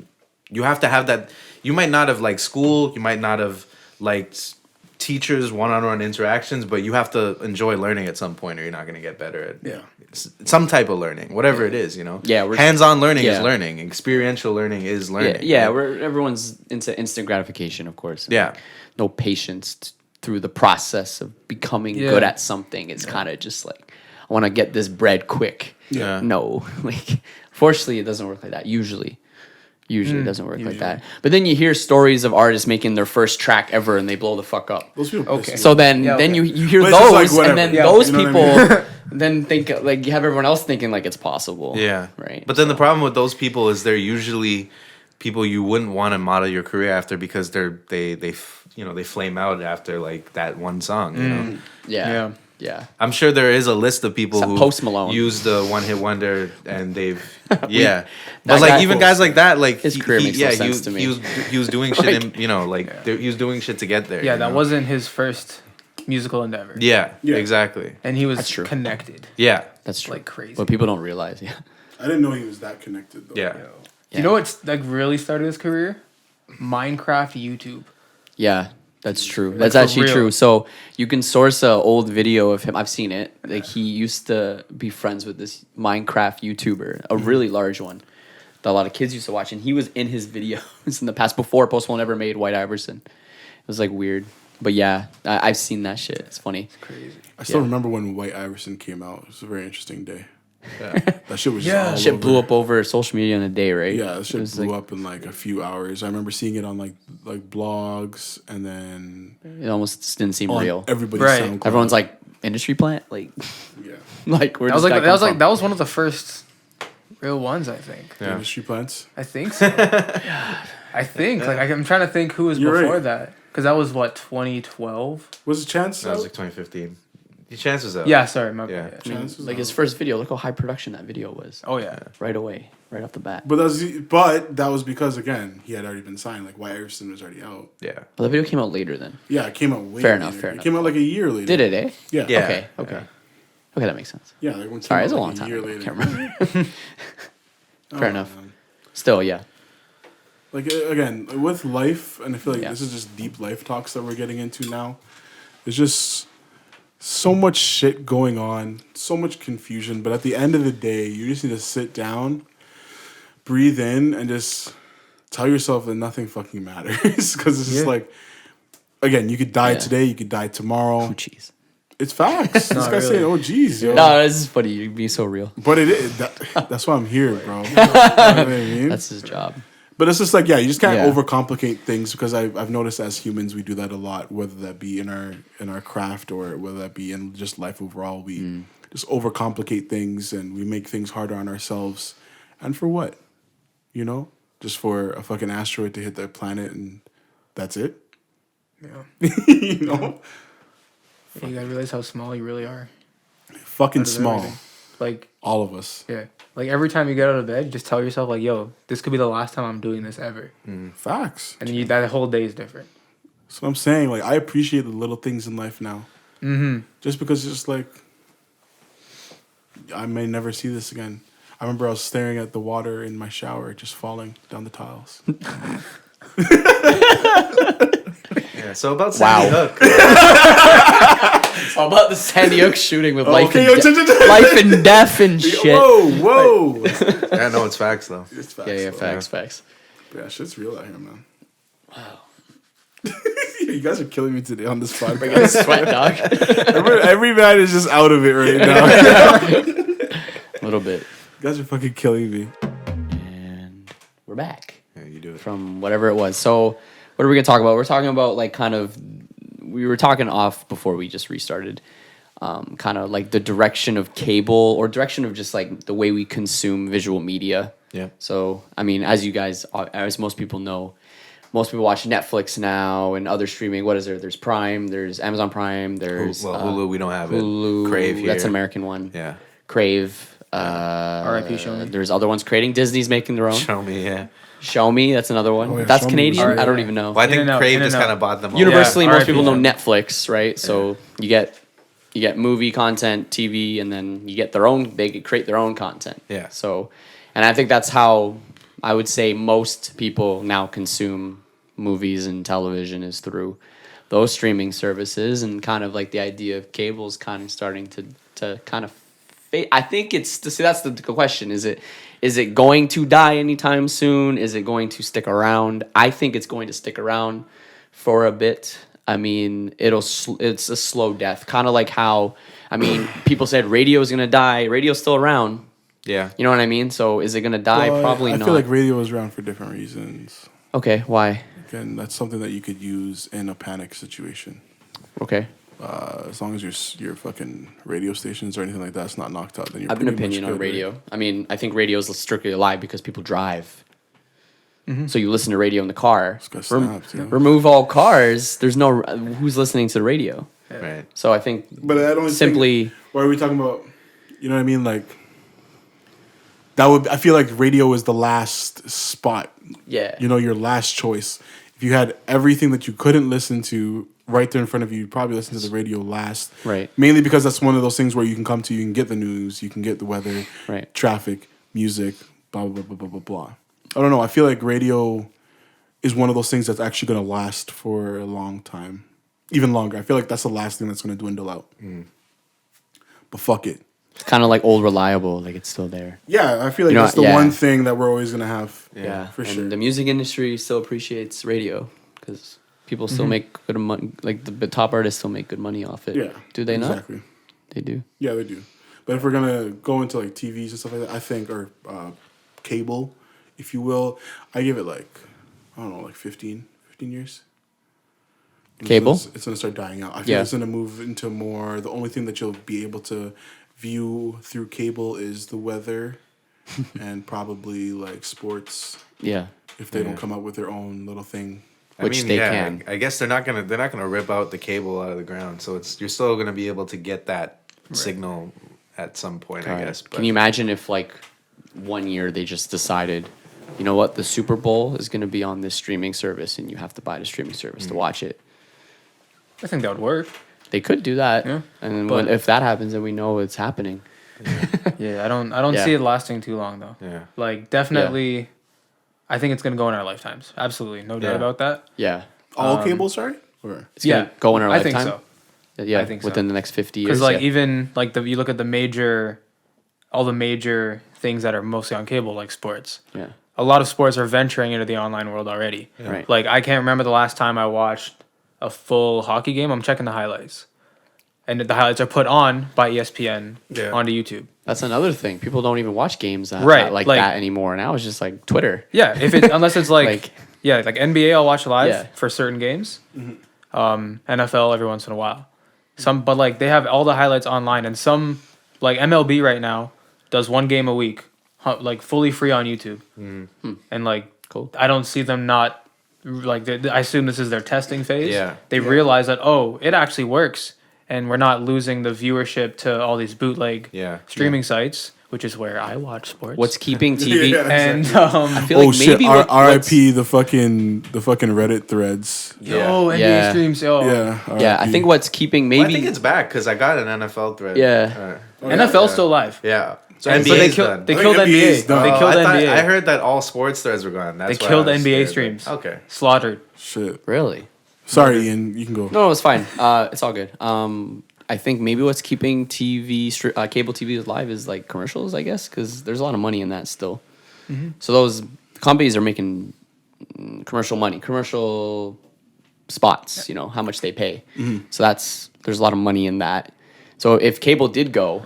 you have to have that. You might not have liked school. You might not have liked teachers one-on-one interactions, but you have to enjoy learning at some point, or you're not going to get better at some type of learning, whatever it is. Yeah, hands-on learning is yeah. learning. Experiential learning is learning. Yeah, everyone's into instant gratification, of course. Yeah. No patience through the process of becoming good at something. It's kind of just like, I want to get this bread quick. Yeah. No, like, fortunately, it doesn't work like that. Usually it doesn't work like that. But then you hear stories of artists making their first track ever and they blow the fuck up. Those people piss me So off. then, Yeah, okay. you hear But it's just those, like, and then whatever. those You know what I people then think like you have everyone else thinking like it's possible. Yeah. Right. But then the problem with those people is they're usually people you wouldn't want to model your career after because they flame out after like that one song. Yeah. I'm sure there is a list of people Except who Post Malone. use the one hit wonder and they've but that like guy- even guys like that, like His career makes no sense to me. He was doing shit in he was doing shit to get there. yeah, you that know? wasn't his first musical endeavor. Yeah, Yeah. exactly. And he was That's true. connected. Yeah, That's true. Like crazy. But people don't realize. Yeah. I didn't know he was that connected, though. yeah. You know what's like really started his career? Minecraft YouTube. Yeah, that's true. That's for actually real. true. So you can source a old video of him. I've seen it. Like he used to be friends with this Minecraft YouTuber, a really large one that a lot of kids used to watch, and he was in his videos in the past before Post Malone ever made White Iverson. It was like weird, but yeah, I've seen that shit. It's funny. Crazy. I still remember when White Iverson came out. It was a very interesting day. That shit was just Yeah. all Shit over. blew up over social media in a day, right? Yeah, that It shit was blew like, up in like a few hours. I remember seeing it on like blogs and then It almost just didn't seem on real. everybody's Right. SoundCloud. Everyone's like, industry plant, like, yeah, like where That was does like that come from? that was one of the first real ones, I think. Yeah. industry plants. I think so. I think I'm trying to think who was You're before right. that because that was what 2012. Was it Chance? That was like 2015. The chances out. Yeah, sorry, my Yeah. bad. Chance was Like his out. first video, look how high production that video was. Oh yeah. Right away, right off the bat. But that was because again he had already been signed. Like White Iverson was already out. Yeah. But the video came out later then. Yeah, it came out way Fair later. enough, fair It enough. came out like a year later. Did it, eh? Yeah. Yeah. Okay, okay. Okay, that makes sense. Yeah, like when it Sorry, came it's a out, long like, time year ago. later. Can't remember. Oh, Fair enough. man. Still, yeah. Like again, with life, and I feel like Yeah. this is just deep life talks that we're getting into now. There's just so much shit going on, so much confusion. But at the end of the day, you just need to sit down, breathe in, and just tell yourself that nothing fucking matters. Because it's just like, again, you could die Yeah. today, you could die tomorrow. Coochies. It's facts. This guy's really. saying, "Oh, geez, yo." No, this is funny. You're being so real. But it is. That's why I'm here, bro. You know what I mean? That's his job. But it's just like, yeah, you just can't Yeah. overcomplicate things because I've noticed as humans we do that a lot, whether that be in our craft or whether that be in just life overall. We just overcomplicate things and we make things harder on ourselves. And for what? You know? Just for a fucking asteroid to hit the planet and that's it? Yeah. You know? You gotta realize how small you really are. Fucking Out of small. everything. Like, All of us. yeah. Like, every time you get out of bed, just tell yourself, like, yo, this could be the last time I'm doing this ever. Facts. And then that whole day is different. That's what I'm saying. Like, I appreciate the little things in life now. Mm-hmm. Just because it's just like, I may never see this again. I remember I was staring at the water in my shower just falling down the tiles. Yeah. So about Sandy Hook. It's all about the Sandy Hook shooting with life, okay, life and death and shit. Whoa. Yeah, no, it's facts though. It's facts. Yeah, though. facts. Yeah, shit's real out here, man. Wow. You guys are killing me today on this podcast. Sweat, dog. Every man is just out of it right now. A little bit. You guys are fucking killing me. And we're back. Yeah, you do it. From whatever it was. So, what are we gonna talk about? We're talking about like kind of. We were talking off before we just restarted. Kind of like the direction of cable or direction of just like the way we consume visual media. Yeah. So, I mean, as you guys, as most people know, most people watch Netflix now and other streaming. What is there? There's Prime. There's Amazon Prime. There's Hulu. We don't have Hulu. it. Crave here. That's an American one. Yeah. Crave. R.I.P. Show Me. There's other ones creating. Disney's making their own. Show me. Yeah. Show Me. That's another one. Oh, yeah, That's Show Me Canadian. was- I don't even know. Well, I think In-N-Out, Crave just In-N-Out. kind of bought them all. Universally, Yeah, most R.I.P. people know Show Me. Netflix, right? So you get movie content, TV, and then you get their own. They could create their own content. Yeah. So, and I think that's how I would say most people now consume movies and television is through those streaming services, and kind of like the idea of cable is kind of starting to kind of fade. I think it's to see that's the question. Is it going to die anytime soon? Is it going to stick around? I think it's going to stick around for a bit. I mean, it's a slow death, kind of like how, I mean, people said radio is gonna die. Radio's still around. Yeah. You know what I mean? So is it gonna die? Well, Probably I not. feel like radio was around for different reasons. Okay, why? Again, that's something that you could use in a panic situation. Okay, As long as your fucking radio stations or anything like that's not knocked out, then you're I have an pretty much opinion on good, radio. right? I mean, I think radio is strictly alive because people drive. So you listen to radio in the car. got snaps, you know? Remove all cars. There's no who's listening to the radio. Right. So I think But I don't simply. Why are we talking about? You know what I mean? Like that would. I feel like radio is the last spot. Yeah. You know, your last choice. If you had everything that you couldn't listen to right there in front of you, you'd probably listen to the radio last. Right. Mainly because that's one of those things where you can come to, you can get the news, you can get the weather, Right. traffic, music, blah blah blah blah blah blah. I don't know. I feel like radio is one of those things that's actually going to last for a long time, even longer. I feel like that's the last thing that's going to dwindle out. But fuck it. It's kind of like old reliable, like it's still there. Yeah, I feel like You know, that's the yeah. one thing that we're always gonna have. Yeah, for and sure. the music industry still appreciates radio because people still make good money. Like the top artists still make good money off it. Yeah, Do they not? Exactly. They do. Yeah, they do. But if we're gonna go into like TVs and stuff like that, I think or cable, if you will, I give it like I don't know, like 15 years. Cable? It's gonna start dying out. I think Yeah. it's gonna move into more. The only thing that you'll be able to view through cable is the weather, and probably like sports Yeah. if they don't come up with their own little thing. Which they can. I guess they're not gonna rip out the cable out of the ground. So you're still gonna be able to get that signal at some point, I Alright. guess. But Can you imagine if like 1 year they just decided, you know what, the Super Bowl is going to be on this streaming service and you have to buy the streaming service to watch it. I think that would work. They could do that. Yeah. And then But- if that happens, then we know it's happening. Yeah, I don't Yeah. see it lasting too long though. Yeah. Like definitely, I think it's gonna go in our lifetimes. Absolutely, no doubt Yeah. about that. Yeah. All cable, sorry? Or It's going to go in our I lifetime. think so. Yeah, I think so. within the next 50 years. Because like yeah. even like you look at all the major things that are mostly on cable, like sports. Yeah. A lot of sports are venturing into the online world already. Right. Like I can't remember the last time I watched a full hockey game. I'm checking the highlights. and the highlights are put on by ESPN Yeah. onto YouTube. That's another thing. People don't even watch games Right, like like- that anymore. Now it's just like Twitter. Yeah, if it unless it's like, Like- like NBA, I'll watch live Yeah. for certain games. NFL every once in a while. But like they have all the highlights online, and some like MLB right now does one game a week, like fully free on YouTube, and like Cool. I don't see them not like I assume this is their testing phase. Yeah. They realize that it actually works, and we're not losing the viewership to all these bootleg streaming sites, which is where I watch sports. What's keeping TV? Yeah. and I feel like shit! maybe what's- R.I.P. the fucking Reddit threads. NBA Yeah. streams. Yeah, Yeah, I R.I.P. think what's keeping Well, maybe. I think it's back because I got an NFL thread. Yeah. NFL's still live. Yeah. So But NBA's they done. killed I think NBA is NBA. done. They killed NBA. I heard that all sports threads were gone. That's They why killed I was NBA scared. streams. Okay. Slaughtered. Shit. Really? Sorry, Ian. You can go. No, it's fine. It's all good. I think maybe what's keeping cable TV live is like commercials, I guess, because there's a lot of money in that still. So those companies are making commercial money, commercial spots. How much they pay. So there's a lot of money in that. So if cable did go,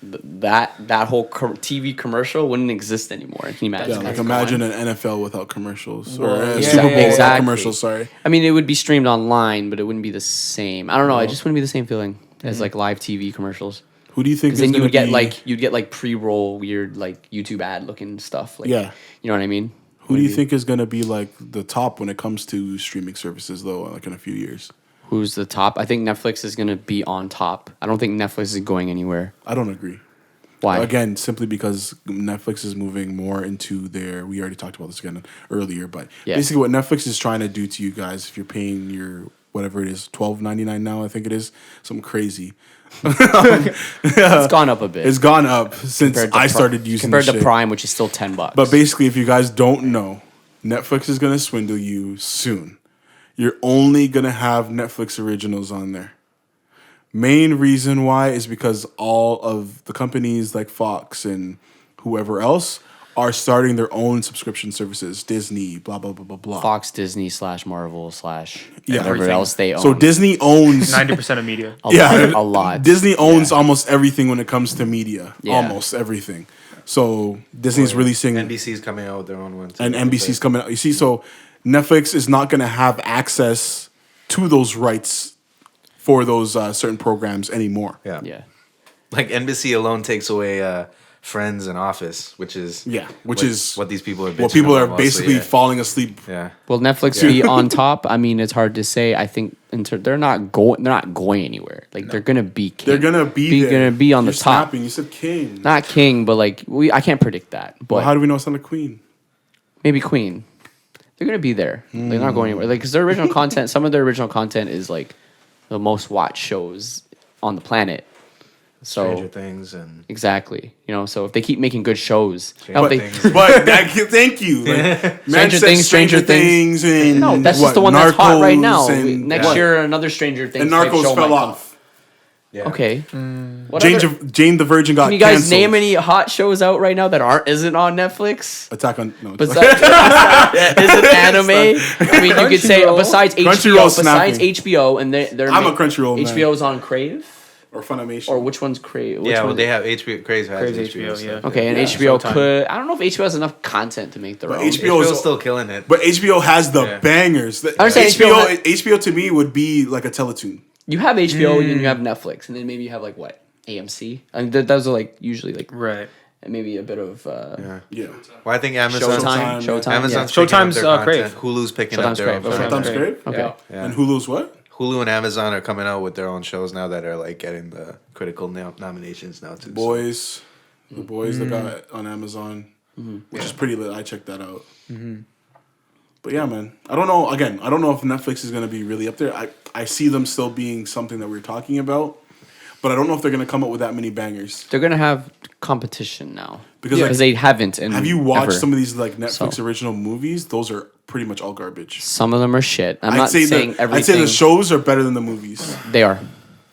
that whole TV commercial wouldn't exist anymore. Can you imagine? Yeah, like That's imagine gone. an NFL without commercials or Well, a yeah, Super Bowl without exactly. commercials. Sorry. I mean, it would be streamed online, but it wouldn't be the same. I don't know. It just wouldn't be the same feeling as like live TV commercials. Who do you think? Because Is then you gonna would get be- you'd get like pre-roll weird like YouTube ad looking stuff. Like, Yeah. you know what I mean. Who do you think is going to be like the top when it comes to streaming services, though? Like in a few years, Who's the top? I think Netflix is gonna be on top. I don't think Netflix is going anywhere. I don't agree. Why? Again, simply because Netflix is moving more into their. We already talked about this again earlier, but Yeah. basically, what Netflix is trying to do to you guys, if you're paying your whatever it is, $12.99 now, I think it is something crazy. It's gone up a bit. It's gone up since compared to I started using compared the to shit. Prime, which is still $10. But basically, if you guys don't know, Netflix is gonna swindle you soon. You're only gonna have Netflix originals on there. Main reason why is because all of the companies like Fox and whoever else are starting their own subscription services. Disney, blah blah blah blah blah. Fox, Disney / Marvel / Yeah, whatever everything. else they own. So Disney owns 90% of media. a lot. Disney owns almost everything when it comes to media. Yeah. Almost everything. So Disney's releasing NBC's coming out with their own one. Too, and NBC's coming out. You see, so Netflix is not going to have access to those rights for those certain programs anymore. Yeah. Yeah. Like NBC alone takes away Friends and Office, which is what these people are. Well, bitching people are about mostly, basically yeah. falling asleep. Yeah. Will Netflix be on top? I mean, it's hard to say. I think they're not going. They're not going anywhere. Like they're gonna be. King. They're gonna be there. Gonna be on You're the top. snapping. You said king. Not king, but like I can't predict that. But Well, how do we know it's not a queen? maybe queen. They're gonna be there. They're not going anywhere. Like because their original content. Some of their original content is like the most watched shows on the planet. So Stranger Things and exactly, so if they keep making good shows, Stranger how they, Things. But thank you. Like, man said Stranger Things. and no, that's what, just the one that's hot right Narcos now. and Next what? year, another Stranger Things. And type Narcos show fell might come. off. yeah. Okay. Jane the Virgin got Can you guys canceled. name any hot shows out right now that isn't on Netflix? Attack on no. Besides, is it anime? I mean, you could say Crunchyroll. besides Crunchyroll's HBO, besides snapping. HBO, and they're I'm a Crunchyroll man. HBO's on Crave, or Funimation. or which one's Crave? Yeah, well, they have HBO. Crazy has Crazy HBO. HBO, stuff. yeah. Okay, and Yeah, HBO Showtime. could. I don't know if HBO has enough content to make their But own. HBO HBO's still killing it. But HBO has the Yeah. bangers. I understand HBO to me would be like a Teletoon. You have HBO and you have Netflix, and then maybe you have like what AMC. I mean, those are like usually like Right. and maybe a bit of Yeah. Well, I think Amazon. Showtime. Amazon's yeah. picking up Showtime's, their Crave. content. Hulu's picking up Showtime's their own Crave, okay. content. Showtime's great. Okay. Yeah. And Hulu's what? Hulu and Amazon are coming out with their own shows now that are like getting the critical nominations now too. Boys. The Boys that got it on Amazon, which is pretty lit. I checked that out. But yeah, man. I don't know. Again, I don't know if Netflix is going to be really up there. I see them still being something that we're talking about. But I don't know if they're going to come up with that many bangers. They're gonna have competition now Because, like, they haven't. Have you watched ever. some of these like Netflix So. original movies? Those are pretty much all garbage. Some of them are shit. I'm not say saying I'd everything. say the shows are better than the movies. They are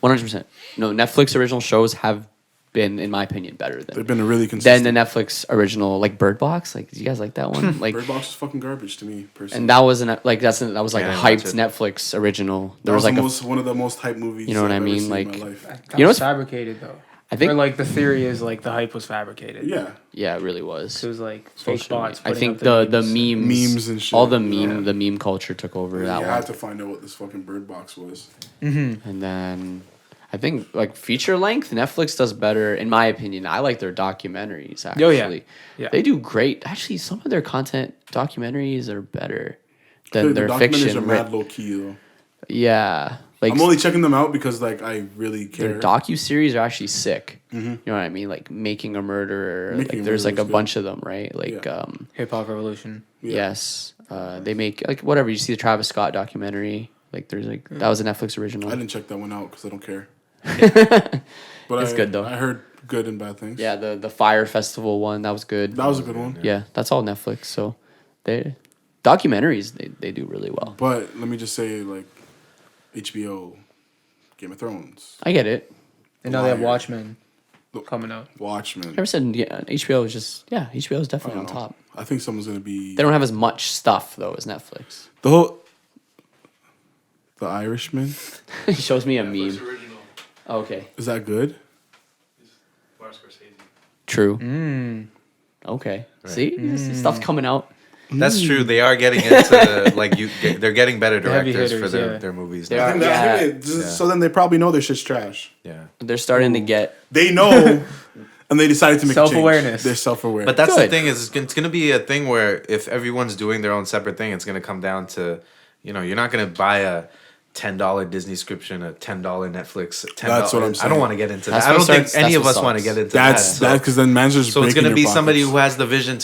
100%. No, Netflix original shows have been, in my opinion, better than They've been really consistent. the Netflix original, like Bird Box. Like, do you guys like that one? Like, Bird Box is fucking garbage to me personally. and that was that was like Yeah, a I didn't hyped watch it. Netflix original. that There was was like one of the most hyped movies. You know what I've I ever mean? seen Like- in my life. That You know was what's- fabricated though. I think- or like the theory is like the hype was fabricated. Yeah, yeah, it really was. So it was like fake bots. I putting think up the memes. memes, and shit. all the Yeah. meme culture took over you that one. had to find out what this fucking Bird Box was. And then I think like feature length, Netflix does better in my opinion. I like their documentaries actually. Oh, yeah. Yeah. They do great. Actually, some of their content documentaries are better than The their documentaries fiction. are mad low key though. Yeah. Like I'm only checking them out because like I really care. their docu-series are actually sick. You know what I mean? Like Making a Murderer. Making like a there's Murderer like a is good. bunch of them, right? Like Yeah. Hip Hop Revolution. yes. They make like whatever. You see the Travis Scott documentary. Like there's like that was a Netflix original. I didn't check that one out because I don't care. But It's good, though. I heard good and bad things. Yeah, the Fire Festival one, that was good. that was a good one. Yeah, that's all Netflix. So they documentaries they do really well. But let me just say, like, HBO, Game of Thrones, Mm. I get it. And now they have Liar. Watchmen coming out. Watchmen. I never said HBO is just HBO is I definitely don't on know. top. I think someone's gonna be They don't have as much stuff though as Netflix. the whole The Irishman. He shows me a meme. Okay, Is that good? true. Mm. Okay, see, this stuff's coming out. That's true. They are getting into like they're getting better The heavy directors for hitters, yeah. their movies. They now. are- I think Yeah. So then they probably know their shit's trash. Yeah. They're starting to get. They know, and they decided to make Self-awareness. A change. They're self-aware. But that's Good. the thing is it's going to be a thing where if everyone's doing their own separate thing, it's going to come down to, you're not going to buy a $10 Disney subscription, a $10 Netflix, $10. That's what I'm I saying. don't want to get into That's that. I what don't think starts- any that's of what us want to sucks. get into that's that. that because then man's just So it's breaking going to be your somebody pockets. who has the vision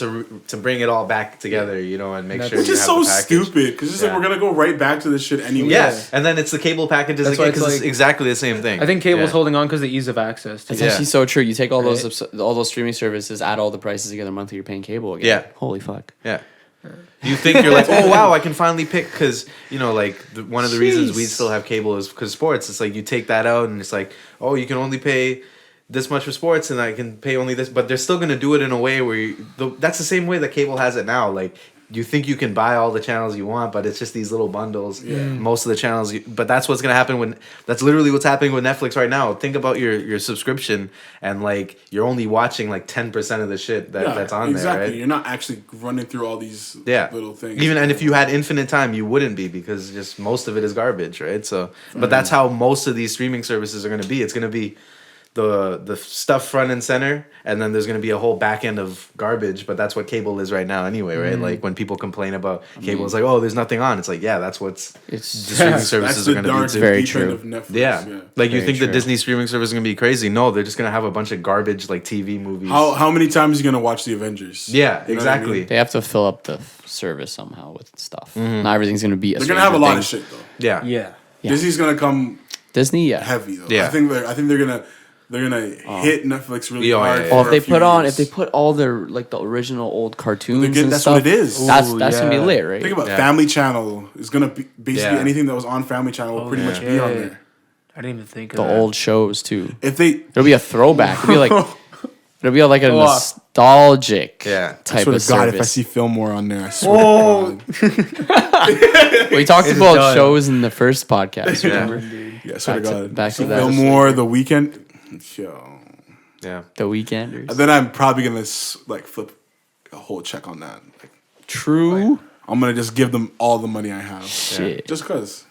to bring it all back together, and make sure Which you is have so the package. stupid because it's like Yeah. we're gonna go right back to this shit anyway. Yeah, and then it's the cable packages That's again why it's because it's like- exactly the same thing. I think cable's Yeah. holding on because of the ease of access. To It's Yeah. actually so true. You take all Right. those streaming services, add all the prices together monthly, you're paying cable again. Yeah. Holy fuck. Yeah. You think you're like, oh wow, I can finally pick because one of the reasons we Jeez. still have cable is because sports. It's like you take that out and it's like, oh, you can only pay this much for sports and I can pay only this, but they're still gonna do it in a way where that's the same way that cable has it now. Like you think you can buy all the channels you want, but it's just these little bundles. Yeah. Most of the channels, but that's what's gonna happen that's literally what's happening with Netflix right now. Think about your subscription and like you're only watching like 10% of the shit that's on exactly. there, right? You're not actually running through all these Yeah. little things. Even and if you had infinite time, you wouldn't be because just most of it is garbage, right? So, but that's how most of these streaming services are going to be. It's going to be the stuff front and center, and then there's going to be a whole back end of garbage. But that's what cable is right now, anyway, right? Like when people complain about cable, it's like, oh, there's nothing on. It's like, yeah, that's what's It's the streaming that's services the are going to dark be too. Very deep true. end of Netflix. Yeah. Like you Very think the true. Disney streaming service is going to be crazy? No, they're just going to have a bunch of garbage like TV movies. How many times are you gonna watch the Avengers? Yeah, You know what I exactly. mean? they have to fill up the service somehow with stuff. Not everything's gonna be. They're gonna have a lot of shit though. Yeah. Yeah. Disney's gonna come Disney, yeah. heavy though. Yeah. I think they're gonna hit Netflix really Yeah, hard. yeah, for Well, if a they few put on, years. if they put all their like the original old cartoons and that's stuff, what it is. That's Ooh, gonna be yeah. lit, right? Think about Yeah. Family Channel is gonna be basically Yeah. anything that was on Family Channel will pretty much be on there. I didn't even think of The that. old shows too. If they, It'll be a throwback. It'll be like a Oh. nostalgic Yeah. I type swear of to God, if I service. see Fillmore on there, I swear to God. We talked It's about done. shows in the first podcast. Yeah. Remember? Yeah, I swear Back to to- God. back to See that. Fillmore, The Weeknd. Yo. Yeah. The Weekenders. And then I'm probably gonna flip a whole check on that. Like, True. I'm gonna just give them all the money I have, Shit. just cause.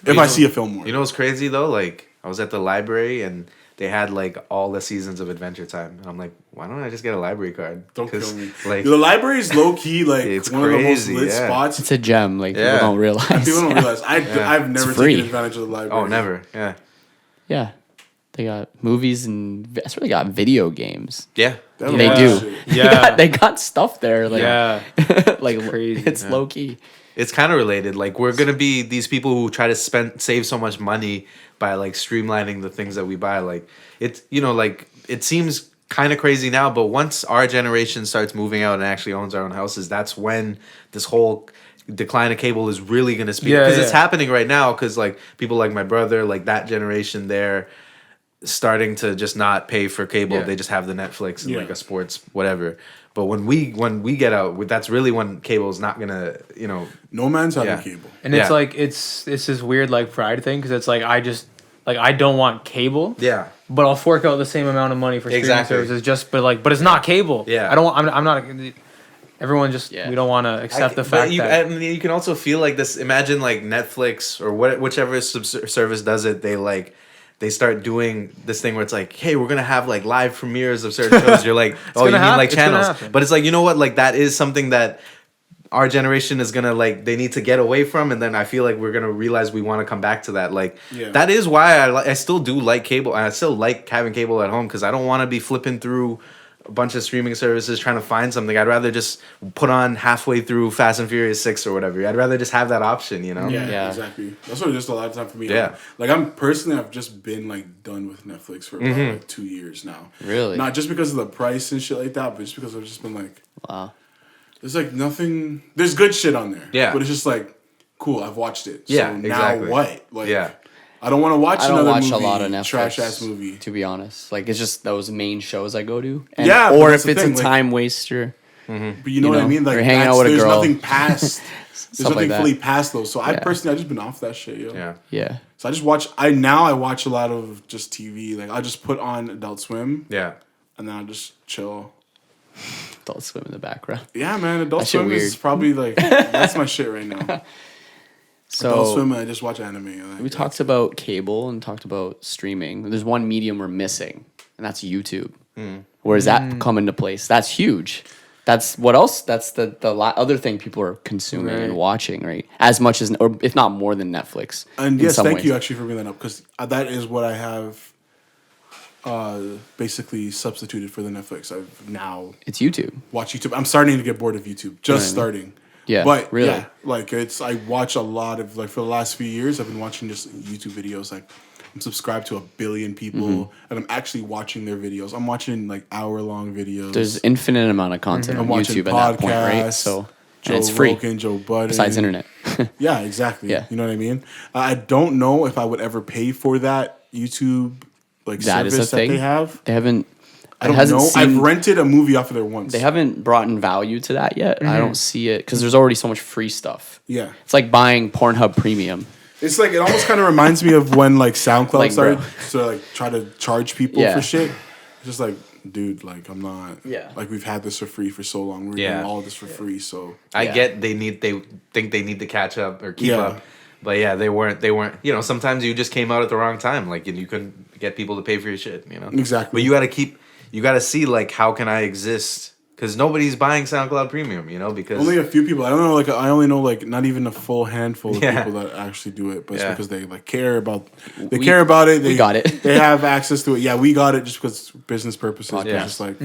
If I see a Fillmore, You know what's crazy though? Like I was at the library and they had like all the seasons of Adventure Time. And I'm like, why don't I just get a library card? don't 'Cause, kill me. Like The library is low key like It's one of the most crazy, lit yeah. spots. It's a gem. Like Yeah. people don't realize. People don't realize. I've never free. taken advantage of the library. oh, never. Yeah. Yeah. They got movies and that's where they got video games. Yeah. They They don't do. know shit. Yeah. They got stuff there. Like, Yeah. like crazy. it's low key. It's kind of related. Like we're gonna be these people who try to save so much money by like streamlining the things that we buy. Like it's like it seems kind of crazy now, but once our generation starts moving out and actually owns our own houses, that's when this whole decline of cable is really gonna speed Yeah, because it's yeah. happening right now. Because like people like my brother, like that generation, they're starting to just not pay for cable. Yeah. They just have the Netflix and Yeah. like a sports whatever. But when we get out, that's really when cable is not gonna, you know. No man's having Yeah. cable. And it's Yeah. like it's this weird like pride thing because it's like I don't want cable. Yeah. But I'll fork out the same amount of money for streaming Exactly. services but it's not cable. Yeah. I don't want. I'm not. Everyone just we don't want to accept the fact that and you can also feel like this. Imagine like Netflix or whichever service does it. They start doing this thing where it's like, hey, we're gonna have like live premieres of certain shows. You're like, oh, you mean like It's gonna channels? happen. But it's like, you know what? Like that is something that our generation is gonna like. They need to get away from, and then I feel like we're gonna realize we want to come back to that. Like that is why I still do like cable, and I still like having cable at home because I don't want to be flipping through a bunch of streaming services trying to find something. I'd rather just put on halfway through Fast and Furious 6 or whatever. I'd rather just have that option, you know? Yeah, exactly. That's what just a lot of time for me. Yeah. Like I've just been like done with Netflix for about like 2 years now. Really? Not just because of the price and shit like that, but just because I've just been like, Wow. there's like nothing. There's good shit on there. Yeah. But it's just like, cool. I've watched it. Yeah, So exactly. now what? Like, Yeah. I don't want to watch I don't another watch movie, a lot of Netflix. trash ass movie. To be honest, like it's just those main shows I go to. And, Yeah, but or that's if the it's thing, a like- time waster. But you know what I know, mean? Like or hanging out with a there's girl. nothing past. There's Stuff like nothing that. fully past those. So I Yeah. personally, I just been off that shit, yo. Yeah. Yeah. So I just watch. I watch a lot of just TV. Like I just put on Adult Swim, Yeah. and then I just chill. Adult Swim in the background. Yeah, man. Adult That shit Swim is weird. probably like that's my shit right now. Adult So Swim. I just watch anime. Like, we talked about cable and talked about streaming. There's one medium we're missing, and that's YouTube. Where does that come into place? That's huge. That's what else? That's the other thing people are consuming and watching, right? As much as, or if not more than Netflix. And in yes, some thank ways. you actually for bringing that up because that is what I have basically substituted for the Netflix. I've now It's YouTube. watched YouTube. I'm starting to get bored of YouTube. Just starting. Yeah, But really. yeah, like I watch a lot of like for the last few years I've been watching just YouTube videos. Like I'm subscribed to 1 billion people Mm-hmm. and I'm actually watching their videos. I'm watching like hour-long videos. There's infinite amount of content I'm on watching YouTube at that point, right? podcasts, So Joe and it's free. Rogan, Joe Budden. Besides internet. Yeah, exactly. Yeah. You know what I mean? I don't know if I would ever pay for that YouTube like That is a service that thing. they have. They haven't. I don't hasn't know. I've seemed- rented a movie off of there once. They haven't brought in value to that yet. I don't see it because there's already so much free stuff. Yeah. It's like buying Pornhub Premium. It's like it almost kind of reminds me of when like SoundCloud Like, bro. started to like try to charge people Yeah. for shit. It's just like, dude, like I'm not. Yeah. Like we've had this for free for so long. We're Yeah. doing all of this for free. So I Yeah. get they think they need to catch up or keep Yeah. up. But yeah, they weren't, you know, sometimes you just came out at the wrong time. Like, and you couldn't get people to pay for your shit, you know? Exactly. But you got to see, like, how can I exist? Because nobody's buying SoundCloud Premium, you know? Because only a few people. I don't know. Like I only know like not even a full handful of Yeah. people that actually do it. But it's Yeah. because they like care about. They We- care about it. we They got it. They have access to it. Yeah, we got it just because business purposes. But Yeah. just like.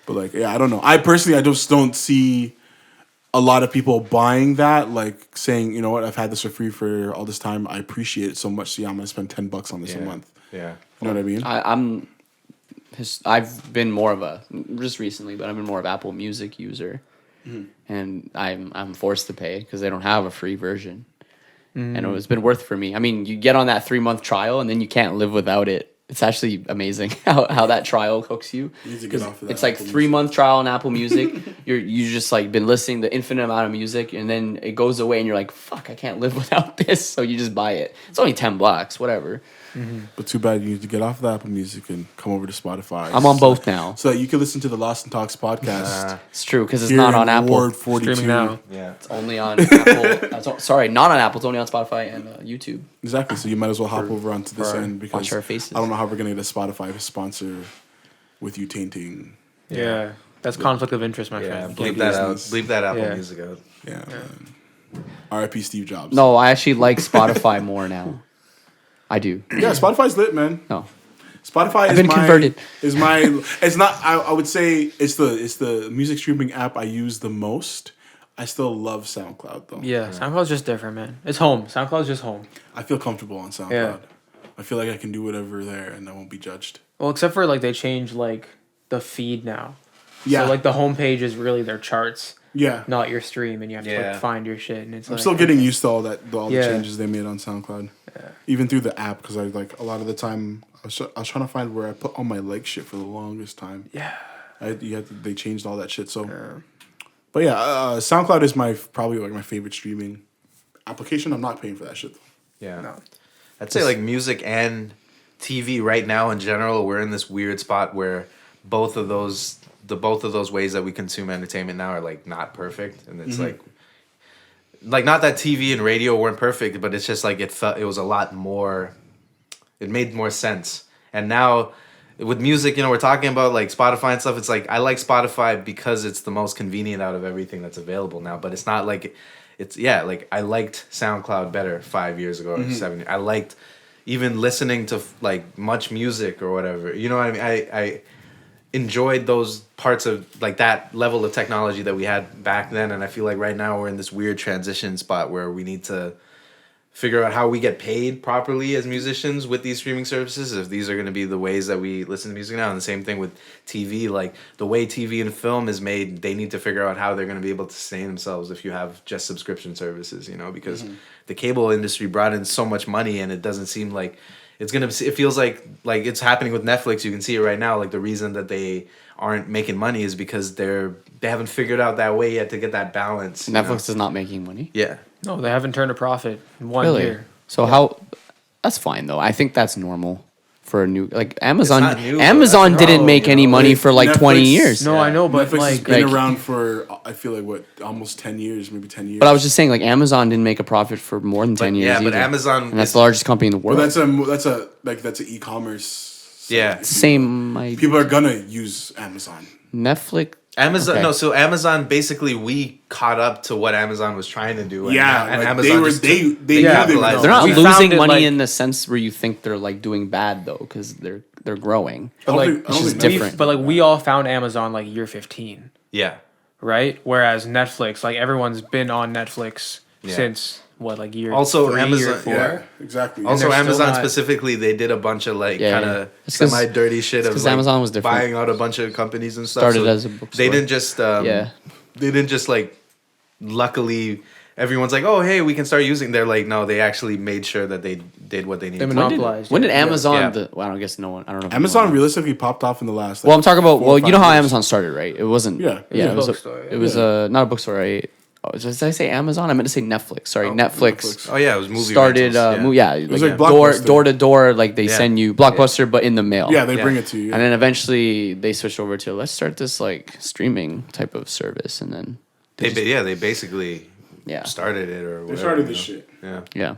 But like, yeah, I don't know. I personally, I just don't see a lot of people buying that. Like saying, you know what, I've had this for free for all this time. I appreciate it so much. So yeah, I'm gonna spend $10 on this a Yeah. month. Yeah. You know what I mean? I've been more of a just recently, but I've been more of Apple Music user, and I'm forced to pay because they don't have a free version, and it's been worth for me. I mean, you get on that 3-month trial, and then you can't live without it. It's actually amazing how that trial hooks you. You need to get off of that It's like Apple 3-month trial on Apple Music. you just like been listening the infinite amount of music, and then it goes away, and you're like, fuck, I can't live without this. So you just buy it. It's only $10, whatever. But too bad you need to get off of the Apple Music and come over to Spotify. I'm on both now. So that you can listen to the Lost and Talks podcast. It's true because it's here not in on Apple. Ward 42. streaming now. Yeah. It's only on Apple. Sorry, not on Apple. It's only on Spotify and YouTube. Exactly. So you might as well hop over onto this for end because watch our faces. I don't know how we're gonna get a Spotify sponsor with you tainting. Yeah, that's conflict of interest, my Yeah. friend. Bleep that out. business. Bleep that Apple Yeah. Music out. Yeah. Man. R.I.P. Steve Jobs. No, I actually like Spotify more now. I do. Yeah, Spotify's lit, man. No. Spotify I've been converted. Is my it's not I would say it's the music streaming app I use the most. I still love SoundCloud though. Yeah, SoundCloud's just different, man. It's home. SoundCloud's just home. I feel comfortable on SoundCloud. Yeah. I feel like I can do whatever there and I won't be judged. Well, except for like they changed like the feed now. Yeah. So like the homepage is really their charts, Yeah. not your stream, and you have to Yeah. like find your shit. And it's I'm like, still getting used to all the Yeah. changes they made on SoundCloud. Even through the app because I like a lot of the time I was trying to find where I put all my like shit for the longest time. Yeah. They changed all that shit. So, but yeah, SoundCloud is probably like my favorite streaming application. I'm not paying for that shit though. Yeah. No. I'd say like music and TV right now in general, we're in this weird spot where both of those ways that we consume entertainment now are like not perfect, and it's like not that TV and radio weren't perfect, but it's just like it was a lot more. It made more sense, and now with music, we're talking about like Spotify and stuff. It's like I like Spotify because it's the most convenient out of everything that's available now, but it's not like like I liked SoundCloud better 5 years ago or 7 years. I liked even listening to like much music or whatever. You know what I mean? I enjoyed those parts of like that level of technology that we had back then, and I feel like right now we're in this weird transition spot where we need to figure out how we get paid properly as musicians with these streaming services, if these are going to be the ways that we listen to music now. And the same thing with TV, like the way TV and film is made, they need to figure out how they're going to be able to sustain themselves if you have just subscription services, because the cable industry brought in so much money, and it doesn't seem like it feels like it's happening with Netflix. You can see it right now. Like the reason that they aren't making money is because they haven't figured out that way yet to get that balance. Netflix is not making money. Yeah. No, they haven't turned a profit in 1 Really? year. So how? That's fine though. I think that's normal for a new like Amazon. not new, though. Amazon That's didn't normal, make any money for like 20 years. No, I know, but Netflix has like, been like- around for I feel like almost 10 years, maybe 10 years. But I was just saying, like Amazon didn't make a profit for more than 10 years. Yeah, but either. Amazon and that's is- the largest company in the Well, world. that's an e-commerce. Yeah. site. Same. People are gonna use Amazon. Netflix. Amazon Okay. so Amazon basically we caught up to what Amazon was trying to do. And Like, Amazon they were just they took- they knew they were capitalized. going. They're not We found losing it, money like- in the sense where you think they're like doing bad though, because they're growing. but I like, don't think it's Netflix- different. but like we all found Amazon like year 15, Yeah. right? Whereas Netflix, like everyone's been on Netflix Yeah. since what, like year Also, 3 Amazon- or 4? Yeah, exactly. Also, they're still Amazon not- specifically, they did a bunch of like Yeah, kind yeah. of It's 'cause- semi-dirty shit of 'cause like Amazon was different. buying out a bunch of companies and stuff. Started So as a bookstore. They didn't just they didn't just like. Luckily, everyone's like, "Oh, hey, we can start using." They're like, no, they actually made sure that they did what they needed. They to do. monopolized. When did Amazon? Yeah. Well, I guess no one. I don't know. If Amazon anyone- realistically popped off in the last. Like, Well, I'm talking about. 4 or Well, you know 5 how years. Amazon started, right? It wasn't. Yeah. Yeah. It was a bookstore, It was a not a bookstore. Right? Oh, did I say Amazon? I meant to say Netflix. Sorry, Netflix. Oh yeah, it was movie Started. rentals, It was like like door Blockbuster. to door. Like they Yeah. send you Blockbuster, but in the mail. Yeah, they bring it to you. Yeah. And then eventually they switched over to let's start this like streaming type of service, and then They basically yeah, started it or whatever. they started you this know? shit. Yeah. yeah.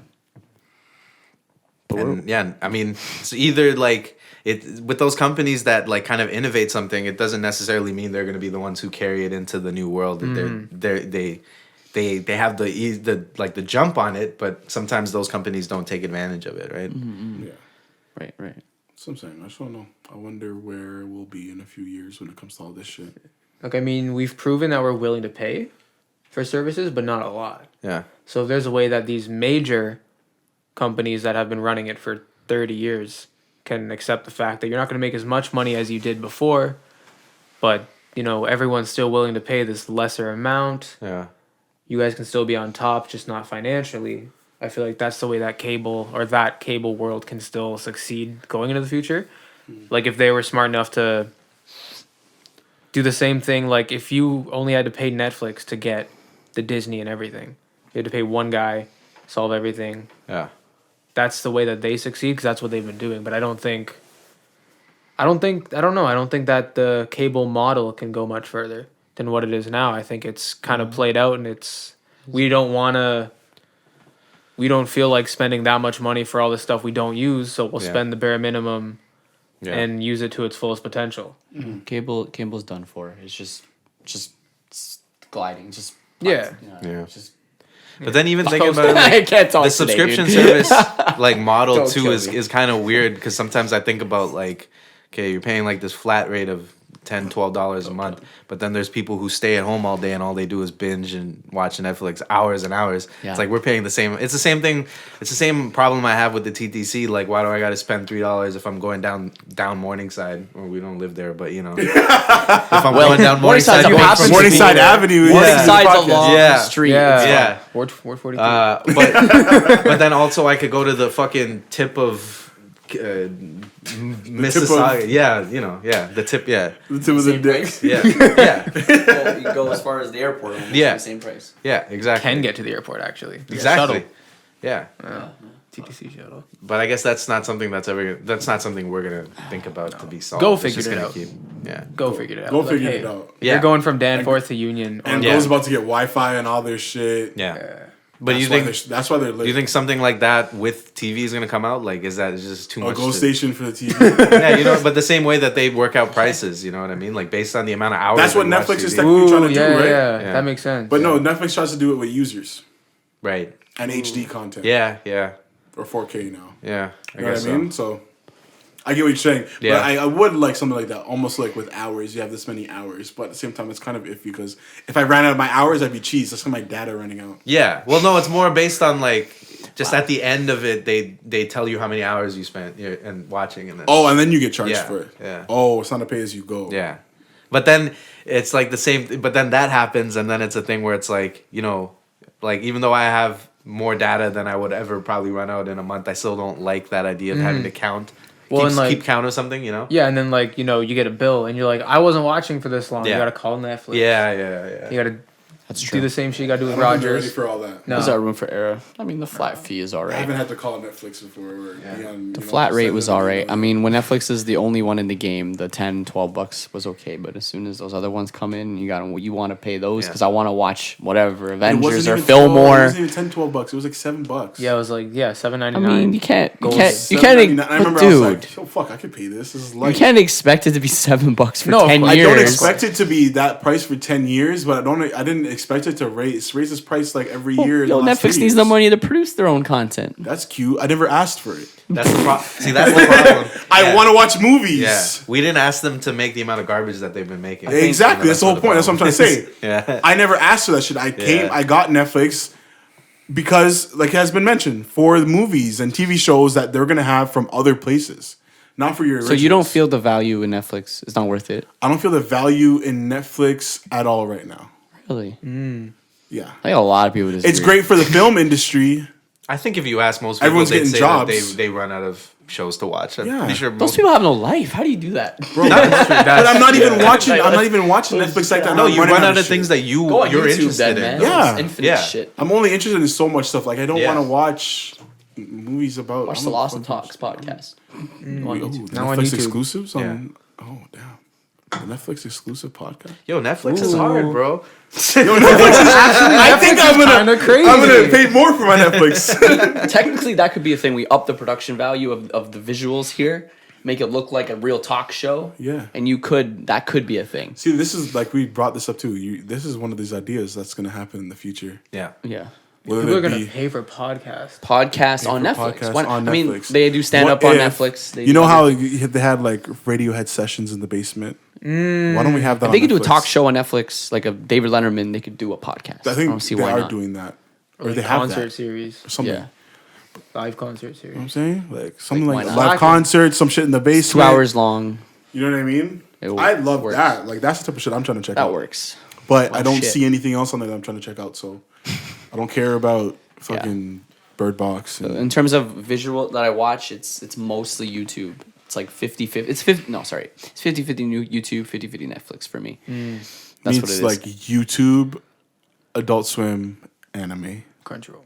And yeah, I mean, it's either like it with those companies that like kind of innovate something, it doesn't necessarily mean they're going to be the ones who carry it into the new world. They have the like the jump on it, but sometimes those companies don't take advantage of it, right? Yeah. Right. That's what I'm saying. I just don't know. I wonder where we'll be in a few years when it comes to all this shit. Like, I mean, we've proven that we're willing to pay for services, but not a lot. Yeah. So if there's a way that these major companies that have been running it for 30 years can accept the fact that you're not going to make as much money as you did before, but, you know, everyone's still willing to pay this lesser amount. Yeah. You guys can still be on top, just not financially. I feel like that's the way that cable world can still succeed going into the future. Like if they were smart enough to do the same thing, like if you only had to pay Netflix to get the Disney and everything, you had to pay one guy, solve everything. Yeah. That's the way that they succeed because that's what they've been doing. But I don't think that the cable model can go much further than what it is now. I think it's kind of played out, and we don't feel like spending that much money for all the stuff we don't use, so we'll Yeah. spend the bare minimum Yeah. and use it to its fullest potential. Cable's done for. It's just gliding. Just Yeah. Yeah. Just But then even thinking about it, I like, can't talk the today, subscription dude. service like model Don't too kill is me. kind of weird because sometimes I think about like, okay, you're paying like this flat rate of $10, $12 a month, but then there's people who stay at home all day and all they do is binge and watch Netflix hours and hours. Yeah. It's like we're paying the same. It's the same thing. It's the same problem I have with the TTC. Like, why do I got to spend $3 if I'm going down Morningside? Or we don't live there, but you know, if I'm going down Morningside's Morningside, a you big happen to be Morningside there. Avenue. Morningside's podcast. a long Yeah. street. Yeah. Yeah. Ward 43. But then also I could go to the fucking tip of Mississauga. Yeah, you know, yeah, the tip, yeah, The tip of the dick. yeah, yeah, Well, you go as far as the airport. Almost Yeah. the same price. yeah, exactly. Can get to the airport actually. The exactly. shuttle. Yeah, TTC shuttle. but I guess that's not something that's something we're gonna think about to be solved. Go It's figure just it gonna out. Yeah. Go figure it out. Go Like, figure hey, it out. Yeah. You're going from Danforth to Union. And Yeah. Go's about to get Wi-Fi and all their shit. Yeah. But That's you why think that's why they're lit. do you think something like that with TV is gonna come out? Like, is that just too a much? Go to- station for the TV? Yeah, you know, but the same way that they work out prices, you know what I mean? Like based on the amount of hours. That's what that you watch Netflix is TV. technically trying to do, right? Yeah. That makes sense. But no, Netflix tries to do it with users Right. and HD content. Yeah. Yeah. Or 4K now. Yeah. I You know what guess I mean? So I get what you're saying. Yeah. But I would like something like that, almost like with hours. You have this many hours. But at the same time, it's kind of iffy because if I ran out of my hours, I'd be cheesed. That's my data running out. Yeah. Well, no, it's more based on like just at the end of it, they tell you how many hours you spent and watching, and then Oh, and then you get charged Yeah, for it. yeah. Oh, it's not a pay as you go. yeah. But then it's like the same. But then that happens, and then it's a thing where it's like, you know, like even though I have more data than I would ever probably run out in a month, I still don't like that idea of having to count. Well, and, like- keep count of something, you know? Yeah, and then like you know you get a bill and you're like I wasn't watching for this long. Yeah. You gotta call Netflix. Yeah. You gotta That's do true. the same shit you gotta do with I don't think they're ready Rogers. for all that. No. There's that room for error. I mean, the flat fee is I alright. haven't had to call Netflix before. The flat rate was alright. I mean, when Netflix is the only one in the game, the $10-12 was okay. But as soon as those other ones come in, you want to pay those Yeah. because I want to watch whatever it Avengers wasn't or even Fillmore. It wasn't even $10-12. It was like $7. Yeah, it was like I $7.99. mean, you can't, Gold. I remember I was dude. like, oh, fuck, I could pay this. This is You like can't expect it to be $7 for No, 10 I years. don't expect it to be that price for 10 years, but I didn't expect it to raise this price like every year. in Yo, the last Netflix 3 needs years. the money to produce their own content. That's cute. I never asked for it. That's the problem. See, that's the problem. I want to watch movies. Yeah. We didn't ask them to make the amount of garbage that they've been making. Exactly. That's the whole point. That's what I'm trying to say. Yeah. I never asked for that shit. I got Netflix because, like has been mentioned, for the movies and TV shows that they're gonna have from other places, not for your. So you don't originals. feel the value in Netflix? It's not worth it, I don't feel the value in Netflix at all right now. really? Yeah, I think a lot of people disagree. it's great for the film industry. I think if you ask most people, Everyone's they'd getting say jobs. that they run out of shows to watch. I'm Yeah. pretty sure Those most people have no life. How do you do that? Bro, but I'm not even watching. I'm not even watching Netflix like that. No, I'm you running run out of shit. things that you're YouTube interested then, in. man. Yeah. It's infinite Yeah. shit. I'm only interested in so much stuff. Like I don't Yeah. want to watch movies about. Watch I the don't Lost and fucking- Talks podcast. Ooh, Now on Netflix YouTube. exclusives on. Oh damn, the Netflix exclusive podcast. Yo, Netflix is hard, bro. I think I'm kinda crazy. I'm gonna pay more for my Netflix. Technically, that could be a thing. We up the production value of the visuals here, make it look like a real talk show. Yeah. And that could be a thing. See, this is like we brought this up too. This is one of these ideas that's gonna happen in the future. Yeah. Yeah. Whether People are it gonna be pay for podcasts. Podcast on for Netflix. podcasts When- on I mean, Netflix. they do stand What up on if- Netflix. They You know do how other- they had like Radiohead sessions in the basement. Why don't we have that? if they on could do a Netflix? talk show on Netflix, like a David Letterman, they could do a podcast. I think don't see they why are not. doing that, or Like they have concert that. series, Or something. Yeah. live concert You series. know what I'm saying? Like something Like, like, why a not? live concert, some shit in the basement. 2 hours long. You know what I mean? It I love works. that. Like that's the type of shit I'm trying to check That out. works. But Oh, I don't shit. see anything else on there that I'm trying to check out. So I don't care about fucking Bird Box. And, In terms of visual that I watch, it's mostly YouTube. It's like 50-50. It's 50. No, sorry. It's 50-50 new YouTube, 50-50 Netflix for me. That's what it it's is. like YouTube, Adult Swim, anime. Crunchyroll.